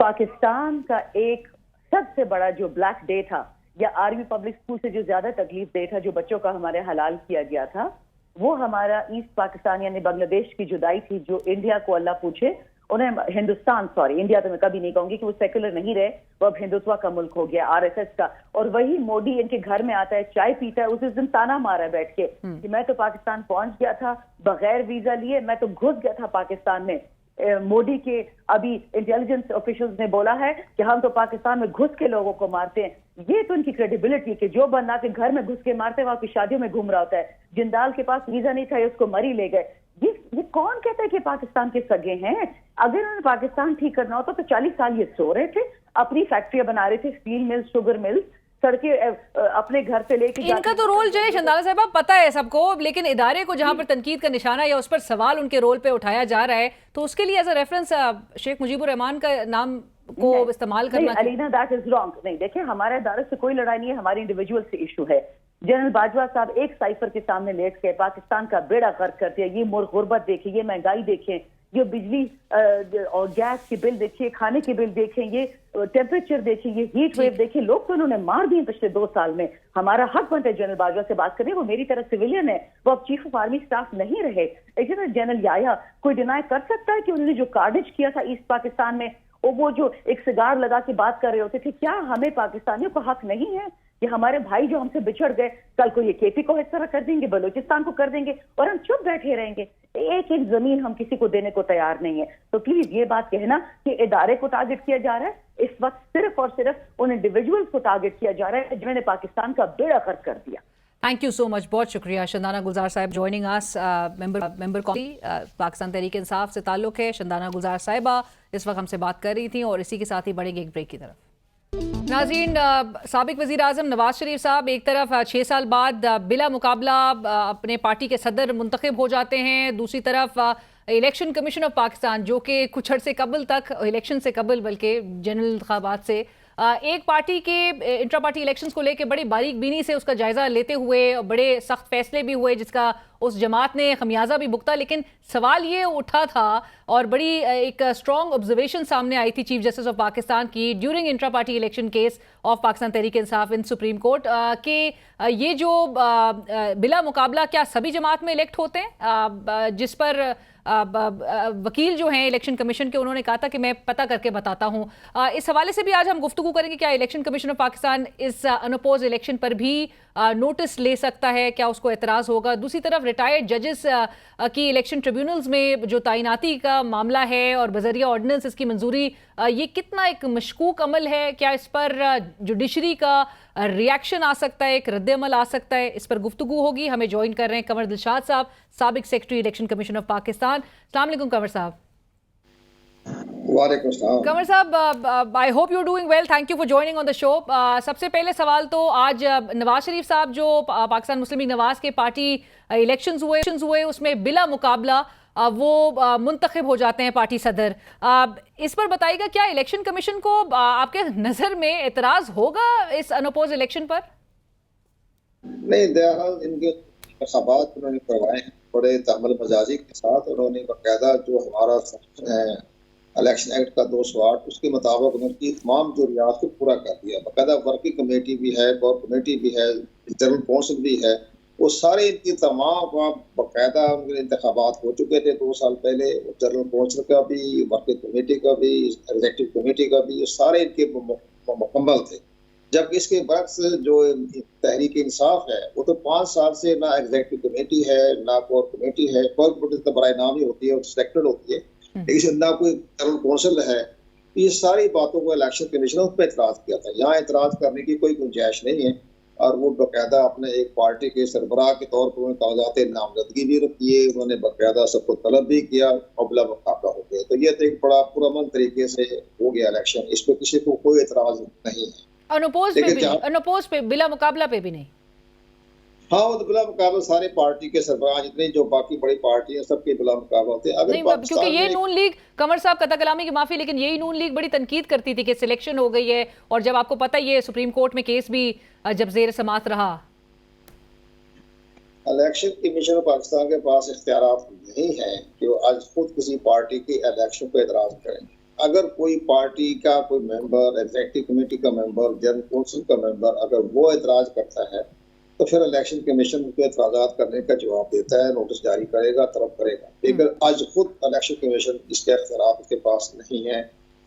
پاکستان کا ایک سب سے بڑا جو بلیک ڈے تھا, یا آرمی پبلک اسکول سے جو زیادہ تکلیف دے تھا, جو بچوں کا ہمارے حلال کیا گیا تھا, وہ ہمارا ایسٹ پاکستان یعنی بنگلہ دیش کی جدائی تھی, جو انڈیا کو اللہ پوچھے انہیں ہندوستان انڈیا تو میں کبھی نہیں کہوں گی کہ وہ سیکولر نہیں رہے, وہ اب ہندوتوا کا ملک ہو گیا, RSS کا. اور وہی موڈی ان کے گھر میں آتا ہے, چائے پیتا ہے, اس دن تانا مارا ہے بیٹھ کے کہ میں تو پاکستان پہنچ گیا تھا بغیر ویزا لیے, میں تو گھس گیا تھا پاکستان میں. مودی کے ابھی انٹیلیجنس آفیشلز نے بولا ہے کہ ہم تو پاکستان میں گھس کے لوگوں کو مارتے ہیں. یہ تو ان کی کریڈیبلٹی کہ جو بندہ کے گھر میں گھس کے مارتے ہیں وہاں کی شادیوں میں گھوم رہا ہوتا ہے. جندال کے پاس ویزا نہیں تھا, اس کو مری لے گئے. یہ کون کہتا ہے کہ پاکستان کے سگے ہیں؟ اگر انہوں نے پاکستان ٹھیک کرنا ہوتا تو 40 سال یہ سو رہے تھے, اپنی فیکٹریاں بنا رہے تھے, اسٹیل ملز, شوگر ملز, سڑکیں اپنے گھر سے لے کے. ان کا تو رول جو ہے شندانہ صاحبہ پتہ ہے سب کو, لیکن ادارے کو جہاں پر تنقید کا نشانہ یا اس پر سوال ان کے رول پہ اٹھایا جا رہا ہے تو اس کے لیے ایز اے ریفرنس شیخ مجیب الرحمان کا نام کو استعمال کرنا. علینا دیٹ از رانگ. نہیں دیکھیں, ہمارے ادارے سے کوئی لڑائی نہیں ہے, ہماری انڈیویجول سے ایشو ہے. جنرل باجوہ صاحب ایک سائفر کے سامنے لیٹ کے پاکستان کا بیڑا غرق کرتے ہیں. یہ غربت دیکھیں, یہ مہنگائی دیکھیں, یہ بجلی اور گیس کے بل دیکھیں, کھانے کے بل دیکھیں, یہ ٹیمپریچر دیکھیں, یہ ہیٹ ویو دیکھیں. لوگ تو انہوں نے مار دیے پچھلے 2 سال میں. ہمارا حق بنتا ہے جنرل باجوہ سے بات کریں, وہ میری طرح سویلین ہے, وہ اب چیف آف آرمی اسٹاف نہیں رہے. جنرل یایا کوئی ڈینائی کر سکتا ہے کہ انہوں نے جو کارڈیج کیا تھا ایسٹ پاکستان میں, وہ جو ایک سگار لگا کے بات کر رہے ہوتے تھے, کیا ہمیں پاکستانیوں کو حق نہیں ہے کہ ہمارے بھائی جو ہم سے بچھڑ گئے کل کو یہ KP کو اس طرح کر دیں گے, بلوچستان کو کر دیں گے اور ہم چپ بیٹھے رہیں گے؟ ایک زمین ہم کسی کو دینے کو تیار نہیں ہے. تو پلیز یہ بات کہنا کہ ادارے کو ٹارگٹ کیا جا رہا ہے, اس وقت صرف اور صرف ان انڈیویجولز کو ٹارگٹ کیا جا رہا ہے جنہوں نے پاکستان کا بیڑا غرق کر دیا. تھینک یو سو مچ, بہت شکریہ. شندانہ گلزار صاحب جوائننگ اس, ممبر پاکستان تحریک انصاف سے تعلق ہے. شندانہ گلزار صاحبہ اس وقت ہم سے بات کر رہی تھیں اور اسی کے ساتھ ہی بڑھیں گے ایک بریک کی طرف. ناظرین, سابق وزیر اعظم نواز شریف صاحب ایک طرف 6 سال بعد بلا مقابلہ اپنے پارٹی کے صدر منتخب ہو جاتے ہیں, دوسری طرف الیکشن کمیشن آف پاکستان جو کہ کچھ عرصے قبل تک, الیکشن سے قبل بلکہ جنرل انتخابات سے, ایک پارٹی کے انٹرا پارٹی الیکشنز کو لے کے بڑی باریک بینی سے اس کا جائزہ لیتے ہوئے بڑے سخت فیصلے بھی ہوئے جس کا اس جماعت نے خمیازہ بھی بھگتا. لیکن سوال یہ اٹھا تھا اور بڑی ایک اسٹرانگ آبزرویشن سامنے آئی تھی چیف جسٹس آف پاکستان کی during intra party election case of Pakistan Tehreek Insaf in supreme court کہ یہ جو بلا مقابلہ کیا سبھی جماعت میں الیکٹ ہوتے ہیں, جس پر وکیل جو ہیں الیکشن کمیشن کے انہوں نے کہا تھا کہ میں پتہ کر کے بتاتا ہوں. اس حوالے سے بھی آج ہم گفتگو کریں گے, کیا الیکشن کمیشن آف پاکستان اس انوپوز الیکشن پر بھی نوٹس لے سکتا ہے, کیا اس کو اعتراض ہوگا. دوسری طرف ریٹائرڈ ججز کی الیکشن ٹریبیونلز میں جو تعیناتی کا معاملہ ہے اور بذریعہ آرڈیننس اس کی منظوری, یہ کتنا ایک مشکوک عمل ہے, کیا اس پر جوڈیشری کا ریاکشن آ سکتا ہے, ایک رد عمل آ سکتا ہے, اس پر گفتگو ہوگی. ہمیں جوائن کر رہے ہیں قمر دلشاد صاحب, سابق secretary election commission of Pakistan. السلام علیکم قمر صاحب. وعلیکم السلام. Qamar sahab, I hope you are doing well, thank you for joining on the show. سب سے پہلے سوال تو آج نواز شریف صاحب جو پاکستان مسلم لیگ نواز کے پارٹی الیکشنز ہوئے اس میں بلا مقابلہ وہ منتخب ہو جاتے ہیں پارٹی صدر. اس پر بتائیے گا کیا الیکشن کمیشن کو آپ کے نظر میں اعتراض ہوگا اس انوپوز الیکشن پر؟ نہیں, ان کے انتخابات انہوں نے کروائے ہیں بڑے تعامل مزاجی کے ساتھ. انہوں نے باقاعدہ جو ہمارا الیکشن ایکٹ کا 208 اس کے مطابق ان کی تمام ضروریات کو پورا کر دیا. باقاعدہ ورکنگ کمیٹی بھی ہے, کور کمیٹی بھی ہے, جنرل کونسل بھی ہے, وہ سارے ان کی تمام باقاعدہ ان کے انتخابات ہو چکے تھے 2 سال پہلے. جنرل کونسل کا بھی, ورکنگ کمیٹی کا بھی, ایگزیکٹو کمیٹی کا بھی, سارے ان کے مکمل تھے. جب اس کے برعکس جو تحریک انصاف ہے وہ تو 5 سال سے نہ ایگزیکٹو کمیٹی ہے نہ کور کمیٹی ہے. کور کمیٹی تو برائے نام ہی ہوتی ہے, سلیکٹڈ ہوتی ہے, لیکن نہ کوئی جنرل کونسل ہے. یہ ساری باتوں کو الیکشن کمیشن نے اس پہ اعتراض کیا تھا. یہاں اعتراض کرنے کی کوئی گنجائش نہیں ہے, اور وہ باقاعدہ اپنے ایک پارٹی کے سربراہ کے طور پر انہوں نے کاغذات نامزدگی بھی رکھی ہے, انہوں نے باقاعدہ سب کو طلب بھی کیا اور بلا مقابلہ ہو گئے. تو یہ تو ایک بڑا پرامن طریقے سے ہو گیا الیکشن, اس پہ کسی کو کوئی اعتراض نہیں ہے. انوپوز پہ بلا مقابلہ پہ بھی نہیں. ہاں, وہ تو بلا مقابلہ سارے پارٹی کے سربراہ جتنے جو باقی بڑی پارٹی ہیں سب کے بلا مقابلہ ہوتے ہیں. کیونکہ یہ نون لیگ, قمر صاحب قطع کلامی کی معافی, لیکن یہی نون لیگ بڑی تنقید کرتی تھی کہ سلیکشن ہو گئی ہے, اور جب آپ کو پتہ یہ سپریم کورٹ میں کیس بھی جب زیر سماعت رہا. الیکشن کمیشن پاکستان کے پاس اختیارات نہیں ہیں کہ وہ آج خود کسی پارٹی کے الیکشن پہ اعتراض کریں. اگر کوئی پارٹی کا کوئی ممبر, ایگزیکٹو کمیٹی کا ممبر, جنرل کونسل کا ممبر اگر وہ اعتراض کرتا ہے تو پھر الیکشن کمیشن کو اعتراضات کرنے کا جواب دیتا ہے, نوٹس جاری کرے گا, طلب کرے گا. لیکن آج خود الیکشن کمیشن اس کے اختیارات اس کے پاس نہیں ہے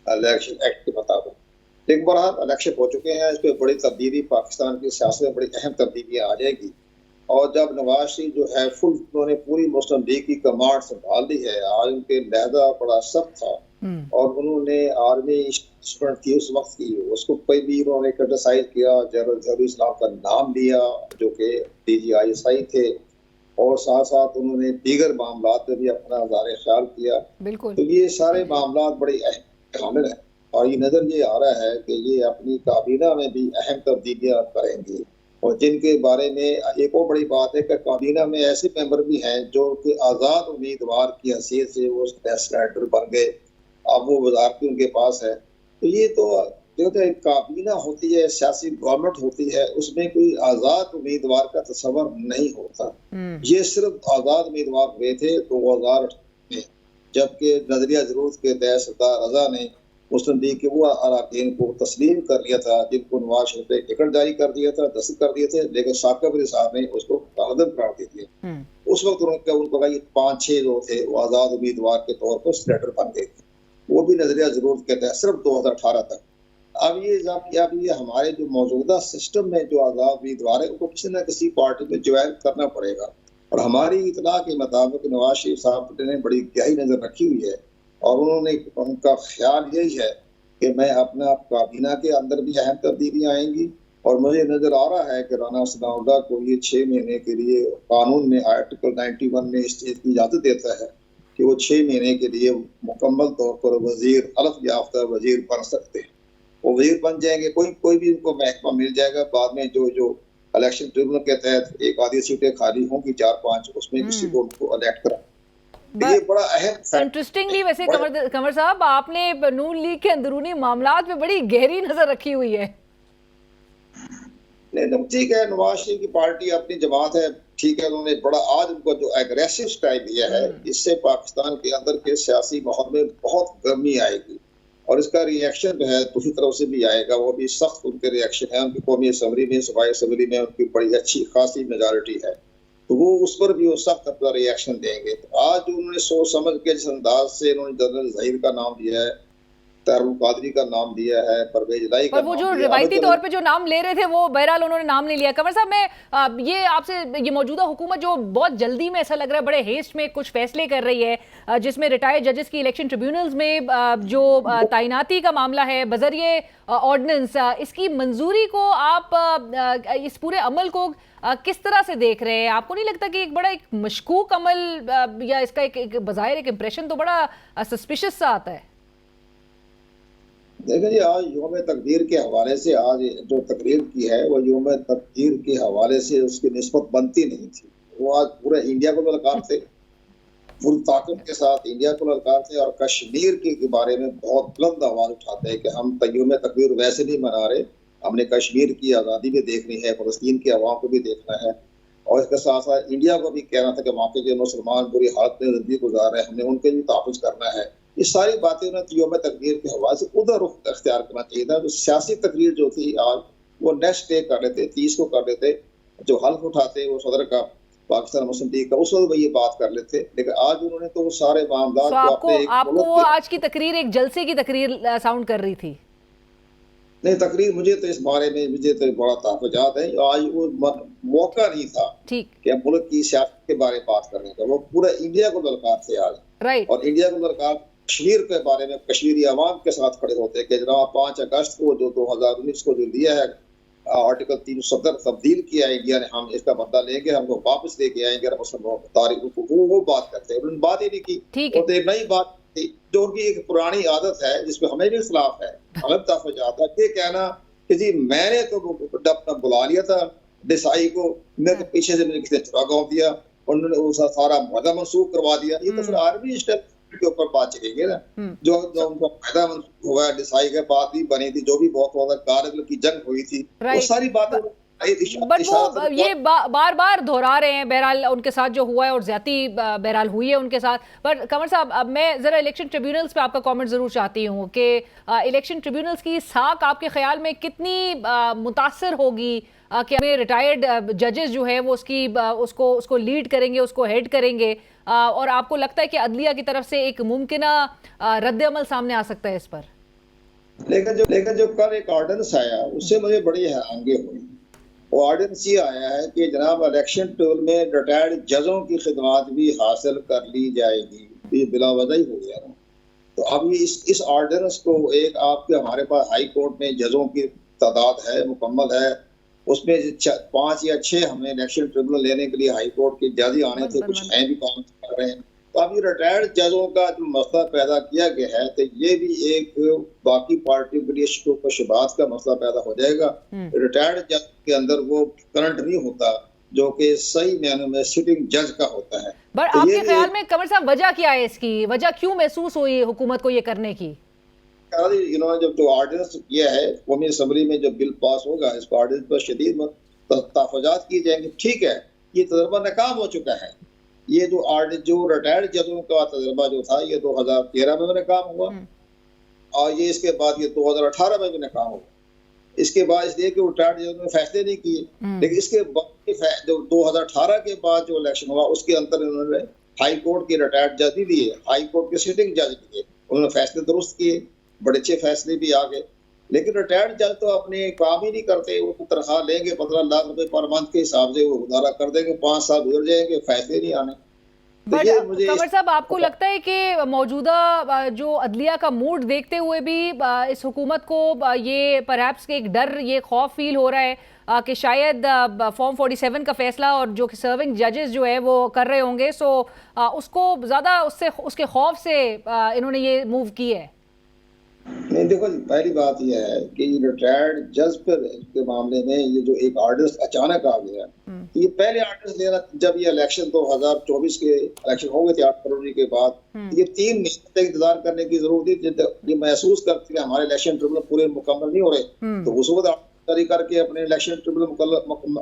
الیکشن ایکٹ کے مطابق. لیکن بہرحال الیکشن ہو چکے ہیں, اس پہ بڑی تبدیلی پاکستان کی سیاست میں بڑی اہم تبدیلیاں آ جائے گی. اور جب نواز شریف جو ہے انہوں نے پوری مسلم لیگ کی کمانڈ سنبھال لی ہے, آج ان کے لہجہ بڑا سخت تھا اور انہوں نے آرمی اسٹوڈنٹ تھی اس وقت کی, اس کو کوئی بھی انہوں نے کرٹیسائز کیا, جنرل ظہور اسلام کا نام لیا جو کہ DGI تھے, اور ساتھ ساتھ انہوں نے دیگر معاملات میں بھی اپنا اظہار خیال کیا. تو یہ سارے معاملات بڑے اہم حامل ہیں اور یہ نظر یہ آ رہا ہے کہ یہ اپنی کابینہ میں بھی اہم تبدیلیاں کریں گے. اور جن کے بارے میں ایک اور بڑی بات ہے کہ کابینہ میں ایسے ممبر بھی ہیں جو کہ آزاد امیدوار کی حیثیت سے وہ سینیٹر بن گئے, اب وہ وزارتی ان کے پاس ہے. تو یہ تو جو کہ کابینہ ہوتی ہے, سیاسی گورنمنٹ ہوتی ہے, اس میں کوئی آزاد امیدوار کا تصور نہیں ہوتا. یہ صرف آزاد امیدوار ہوئے تھے 2008 میں, جبکہ نظریہ ضرورت کے تحت سردار رضا نے مسلم لیگ کے وہ اراکین کو تسلیم کر لیا تھا جن کو نواز شریف نے ٹکٹ جاری کر دیا تھا, دستخط کر دیے تھے, لیکن ثاقب علی صاحب نے اس کو عدم قرار دے دیا. اس وقت ان کو 5-6 جو تھے وہ آزاد امیدوار کے طور پر سینیٹر بن گئے تھے, وہ بھی نظریہ ضرورت کے تحت صرف 2018 تک. اب یہ ہمارے جو موجودہ سسٹم میں جو آزاد امیدوار ہے ان کو کسی نہ کسی پارٹی میں جوائن کرنا پڑے گا. اور ہماری اطلاع کے مطابق نواز شریف صاحب نے بڑی گہری نظر رکھی ہوئی ہے اور ان کا خیال یہی ہے کہ میں اپنا کابینہ کے اندر بھی اہم تبدیلیاں آئیں گی. اور مجھے نظر آ رہا ہے کہ رانا ثناء اللہ کو یہ 6 مہینے کے لیے قانون میں آرٹیکل 91 میں اس چیز کی اجازت دیتا ہے کہ وہ 6 مہینے کے لیے مکمل طور پر وزیر الف یافتہ وزیر بن سکتے ہیں. وہ وزیر بن جائیں گے, کوئی بھی ان کو محکمہ مل جائے گا. بعد میں جو الیکشن ٹریبونل کے تحت ایک آدھی سیٹیں خالی ہوں گی 4-5, اس میں کسی کو ان کو الیکٹ کرا. یہ بڑا اہم انٹرسٹنگلی ویسے قمر صاحب آپ نے نون لیگ کے اندرونی معاملات میں بڑی گہری نظر رکھی ہوئی ہے. نہیں ٹھیک ہے, نواز شریف کی پارٹی اپنی جماعت ہے, ٹھیک ہے, انہوں نے بڑا آج ان کو جو ایگریسو سٹائل لیا ہے اس سے پاکستان کے اندر کے سیاسی ماحول میں بہت گرمی آئے گی اور اس کا ری ایکشن جو ہے دوسری طرف سے بھی آئے گا. وہ بھی سخت ان کے ری ایکشن ہے. ان کی قومی اسمبلی میں, صوبائی اسمبلی میں ان کی بڑی اچھی خاصی میجارٹی ہے, تو وہ اس پر بھی وہ سخت اپنا ری ایکشن دیں گے. تو آج انہوں نے سوچ سمجھ کے جس انداز سے انہوں نے جنرل ظہیر کا نام دیا ہے, طاہر القادری کا نام دیا ہے, پرویز الہی کا نام دیا ہے, اور وہ جو روایتی طور پہ جو نام لے رہے تھے وہ بہرحال انہوں نے نام نہیں لیا. قمر صاحب میں یہ آپ سے, یہ موجودہ حکومت جو بہت جلدی میں ایسا لگ رہا ہے بڑے ہیسٹ میں کچھ فیصلے کر رہی ہے, جس میں ریٹائرڈ ججز کی الیکشن ٹریبیونلز میں جو تعیناتی کا معاملہ ہے بذریعہ آرڈیننس, اس کی منظوری کو آپ اس پورے عمل کو کس طرح سے دیکھ رہے ہیں؟ آپ کو نہیں لگتا کہ ایک بڑا ایک مشکوک عمل یا اس کا ایک بظاہر ایک امپریشن تو بڑا سسپیشس سا آتا ہے؟ دیکھیں جی, آج یوم تقدیر کے حوالے سے آج جو تقریر کی ہے وہ یوم تقدیر کے حوالے سے اس کی نسبت بنتی نہیں تھی. وہ آج پورے انڈیا کو للکار تھے, پوری طاقت کے ساتھ انڈیا کو للکار تھے, اور کشمیر کے بارے میں بہت بلند آواز اٹھاتے ہیں کہ ہم یوم تقدیر ویسے نہیں منا رہے, ہم نے کشمیر کی آزادی بھی دیکھنی ہے, فلسطین کی عوام کو بھی دیکھنا ہے, اور اس کے ساتھ ساتھ انڈیا کو بھی کہنا تھا کہ وہاں کے جو مسلمان بری حالت میں زندگی گزار رہے ہیں ہم نے ان کے بھی تحفظ کرنا ہے. یہ ساری باتیں انہیں یوم تقدیر کے حوالے سے ادھر رخ اختیار کرنا چاہیے تھا. جو سیاسی تقریر جو تھی آج وہ نیکسٹ ڈے کر لیتے, 30 کو کر لیتے, جو حلف اٹھاتے وہ صدر کا پاکستان مسلم لیگ کا, اس وقت وہ یہ بات کر لیتے. لیکن آج انہوں نے تو وہ سارے معاملات آپ کو وہ آج کی تقریر ایک جلسے کی تقریر ساؤنڈ کر رہی تھی. نہیں, تقریر مجھے تو اس بارے میں مجھے تو بڑا تحفظات ہے. آج وہ موقع نہیں تھا کہ ملک کی سیاست کے بارے میں بات کرنے کا, وہ پورا انڈیا کو درکار تھے آج, اور انڈیا کو درکار کشمیر کے بارے میں کشمیری عوام کے ساتھ کھڑے ہوتے کہ جناب 5 اگست کو جو 2019 کو جو لیا ہے آرٹیکل 370 تبدیل کیا ہے انڈیا نے, ہم اس کا بدلہ لیں گے, ہم کو واپس لے کے آئیں گے تاریخ کو, وہ بات کرتے ہیں. انہوں نے بات ہی نہیں کی, اور ایک نئی بات تھی جو ان کی ایک پرانی عادت ہے جس پہ ہمیں بھی اختلاف ہے, ہمیں تحفظات ہے کہ کہنا کہ جی میں نے تو بلا لیا تھا ڈیسائی کو, میرے پیچھے سے مجھے کسی نے چرا گاؤں دیا, انہوں نے سارا معاہدہ منسوخ کروا دیا. یہ تو پھر آرمی اسٹیپ کے اوپر بات چلے گی نا, جو ان کا فائدہ ہوا ہے ڈیسائی کے بعد بھی بنی تھی, جو بھی بہت زیادہ کارگل کی جنگ ہوئی تھی, وہ ساری باتیں بٹ وہ یہ بار بار دہرا رہے ہیں. بہرحال ان کے ساتھ جو ہوا ہے اور زیادتی بہرحال ہوئی ہے ان کے ساتھ. پر قمر صاحب اب میں ذرا الیکشن ٹریبیونلز پہ آپ کا کامنٹ ضرور چاہتی ہوں کہ الیکشن ٹریبیونلز کی ساکھ آپ کے خیال میں کتنی متاثر ہوگی کہ ہمیں ریٹائرڈ ججز جو ہے وہ اس کو لیڈ کریں گے, اس کو ہیڈ کریں گے, اور آپ کو لگتا ہے کہ عدلیہ کی طرف سے ایک ممکنہ رد عمل سامنے آ سکتا ہے اس پر؟ لیکن جو کل ایک آرڈیننس آیا اس سے مجھے بڑی حیرانگی ہوئی. وہ آرڈیننس یہ آیا ہے کہ جناب الیکشن ٹول میں ریٹائرڈ ججوں کی خدمات بھی حاصل کر لی جائے گی. یہ بلا وجہ ہی ہو گیا نا. تو اب یہ اس آرڈیننس کو ایک آپ کے ہمارے پاس ہائی کورٹ میں ججوں کی تعداد ہے, مکمل ہے, اس میں 5 یا 6 ہمیں الیکشن ٹریبونل لینے کے لیے ہائی کورٹ کے جج آنے تھے, کچھ ہیں بھی کام کر رہے ہیں. تو اب یہ ریٹائرڈ ججوں کا جو مسئلہ پیدا کیا گیا ہے تو یہ بھی ایک باقی پارٹیوں کے لیے شکوک و شبہات کا مسئلہ پیدا ہو جائے گا. ریٹائرڈ جج کے اندر وہ کرنٹ نہیں ہوتا جو کہ صحیح معنی میں سٹنگ جج کا ہوتا ہے. بٹ آپ کے خیال میں قمر صاحب وجہ کیا ہے اس کی؟ وجہ کیوں محسوس ہوئی حکومت کو یہ کرنے کی؟ جو آرڈیننس کیا ہے قومی اسمبلی میں جو بل پاس ہوگا اس کو آرڈیننس پر شدید تحفظات کی جائیں گے. ٹھیک ہے, یہ تجربہ ناکام ہو چکا ہے. یہ جو ریٹائرڈ ججوں کا تجربہ جو تھا یہ 2013 میں بھی ناکام ہوا, اور یہ اس کے بعد یہ 2018 میں بھی ناکام ہوا. اس کے بعد اس لیے کہ ریٹائرڈ ججوں نے فیصلے نہیں کیے, لیکن اس کے بعد جو 2018 کے بعد جو الیکشن ہوا اس کے اندر انہوں نے ہائی کورٹ کے ریٹائرڈ جج نہیں دیے, ہائی کورٹ کے سٹنگ جج دیے. انہوں نے فیصلے درست کیے, بڑے اچھے فیصلے بھی آ گئے. لیکن ریٹائرڈ جج تو اپنے کام ہی نہیں کرتے. وہ تنخواہ لیں گے 15 لاکھ روپے پر منتھ کے حساب سے, وہ گزارا کر دیں گے, 5 سال گزر جائیں گے, فیصلے نہیں آنے. بٹ قمر صاحب آپ کو لگتا ہے کہ موجودہ جو عدلیہ کا موڈ دیکھتے ہوئے بھی اس حکومت کو یہ پرہیپس ایک ڈر, یہ خوف فیل ہو رہا ہے کہ شاید فارم 47 کا فیصلہ اور جو کہ سرونگ ججز جو ہے وہ کر رہے ہوں گے, سو اس کو زیادہ اس کے خوف سے انہوں نے یہ موو کی ہے؟ نہیں دیکھو, پہلی بات یہ ہے کہ ریٹائرڈ جج پر کے معاملے میں یہ جو ایک آرڈرس اچانک آ گیا, یہ پہلے آرڈرس لینا جب یہ الیکشن 2024 کے الیکشن ہو گئے تھے 8 فروری کے بعد, یہ 3 مہینے تک انتظار کرنے کی ضرورت تھی. یہ محسوس کرتے کہ ہمارے الیکشن ٹریبونل پورے مکمل نہیں ہو رہے, تو اس وقت جاری کر کے اپنے الیکشن ٹریبونل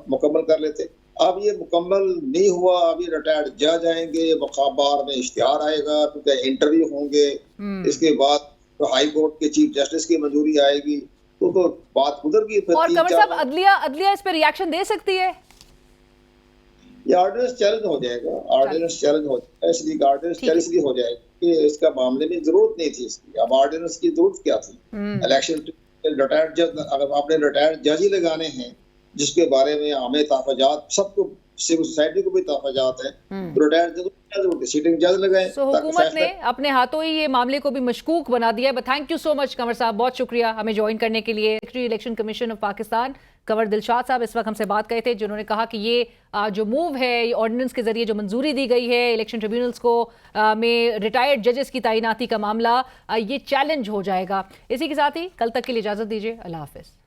مکمل کر لیتے. اب یہ مکمل نہیں ہوا. ابھی ریٹائرڈ جج آئیں گے, بار میں اشتہار آئے گا, کیونکہ انٹرویو ہوں گے, اس کے بعد تو ہائی کورٹ کے چیف جسٹس کی منظوری آئے گی, تو بات گزر گئی. اور قمر صاحب عدلیہ اس پہ ری ایکشن دے سکتی ہے؟ یہ آرڈیننس چیلنج ہو جائے گا. آرڈیننس چیلنج ہو جائے گا, اس لیے آرڈیننس چیلنج بھی ہو جائے گا کہ اس کا معاملے میں ضرورت نہیں تھی اس کی. اب آرڈیننس کی ضرورت کیا تھی؟ الیکشن ریٹائرڈ جج, اگر آپ نے ریٹائرڈ جج ہی لگانے ہیں جس کے بارے میں ہمیں تحفظات, سب کو سول سوسائٹی کو بھی تحفظات ہیں, ریٹائرڈ جج سٹنگ جج لگائیں. سو حکومت نے اپنے ہاتھوں ہی یہ معاملے کو بھی مشکوک بنا دیا ہے. تھینک یو سو مچ قمر صاحب, بہت شکریہ ہمیں جوائن کرنے کے لیے. Secretary election commission of Pakistan Qamar Dilshad صاحب اس وقت ہم سے بات کرے تھے, جنہوں نے کہا کہ یہ جو موو ہے, یہ آرڈیننس کے ذریعے جو منظوری دی گئی ہے الیکشن ٹریبیونلز کو میں ریٹائرڈ ججز کی تعیناتی کا معاملہ, یہ چیلنج ہو جائے گا. اسی کے ساتھ ہی کل تک کے لیے اجازت دیجیے. اللہ حافظ.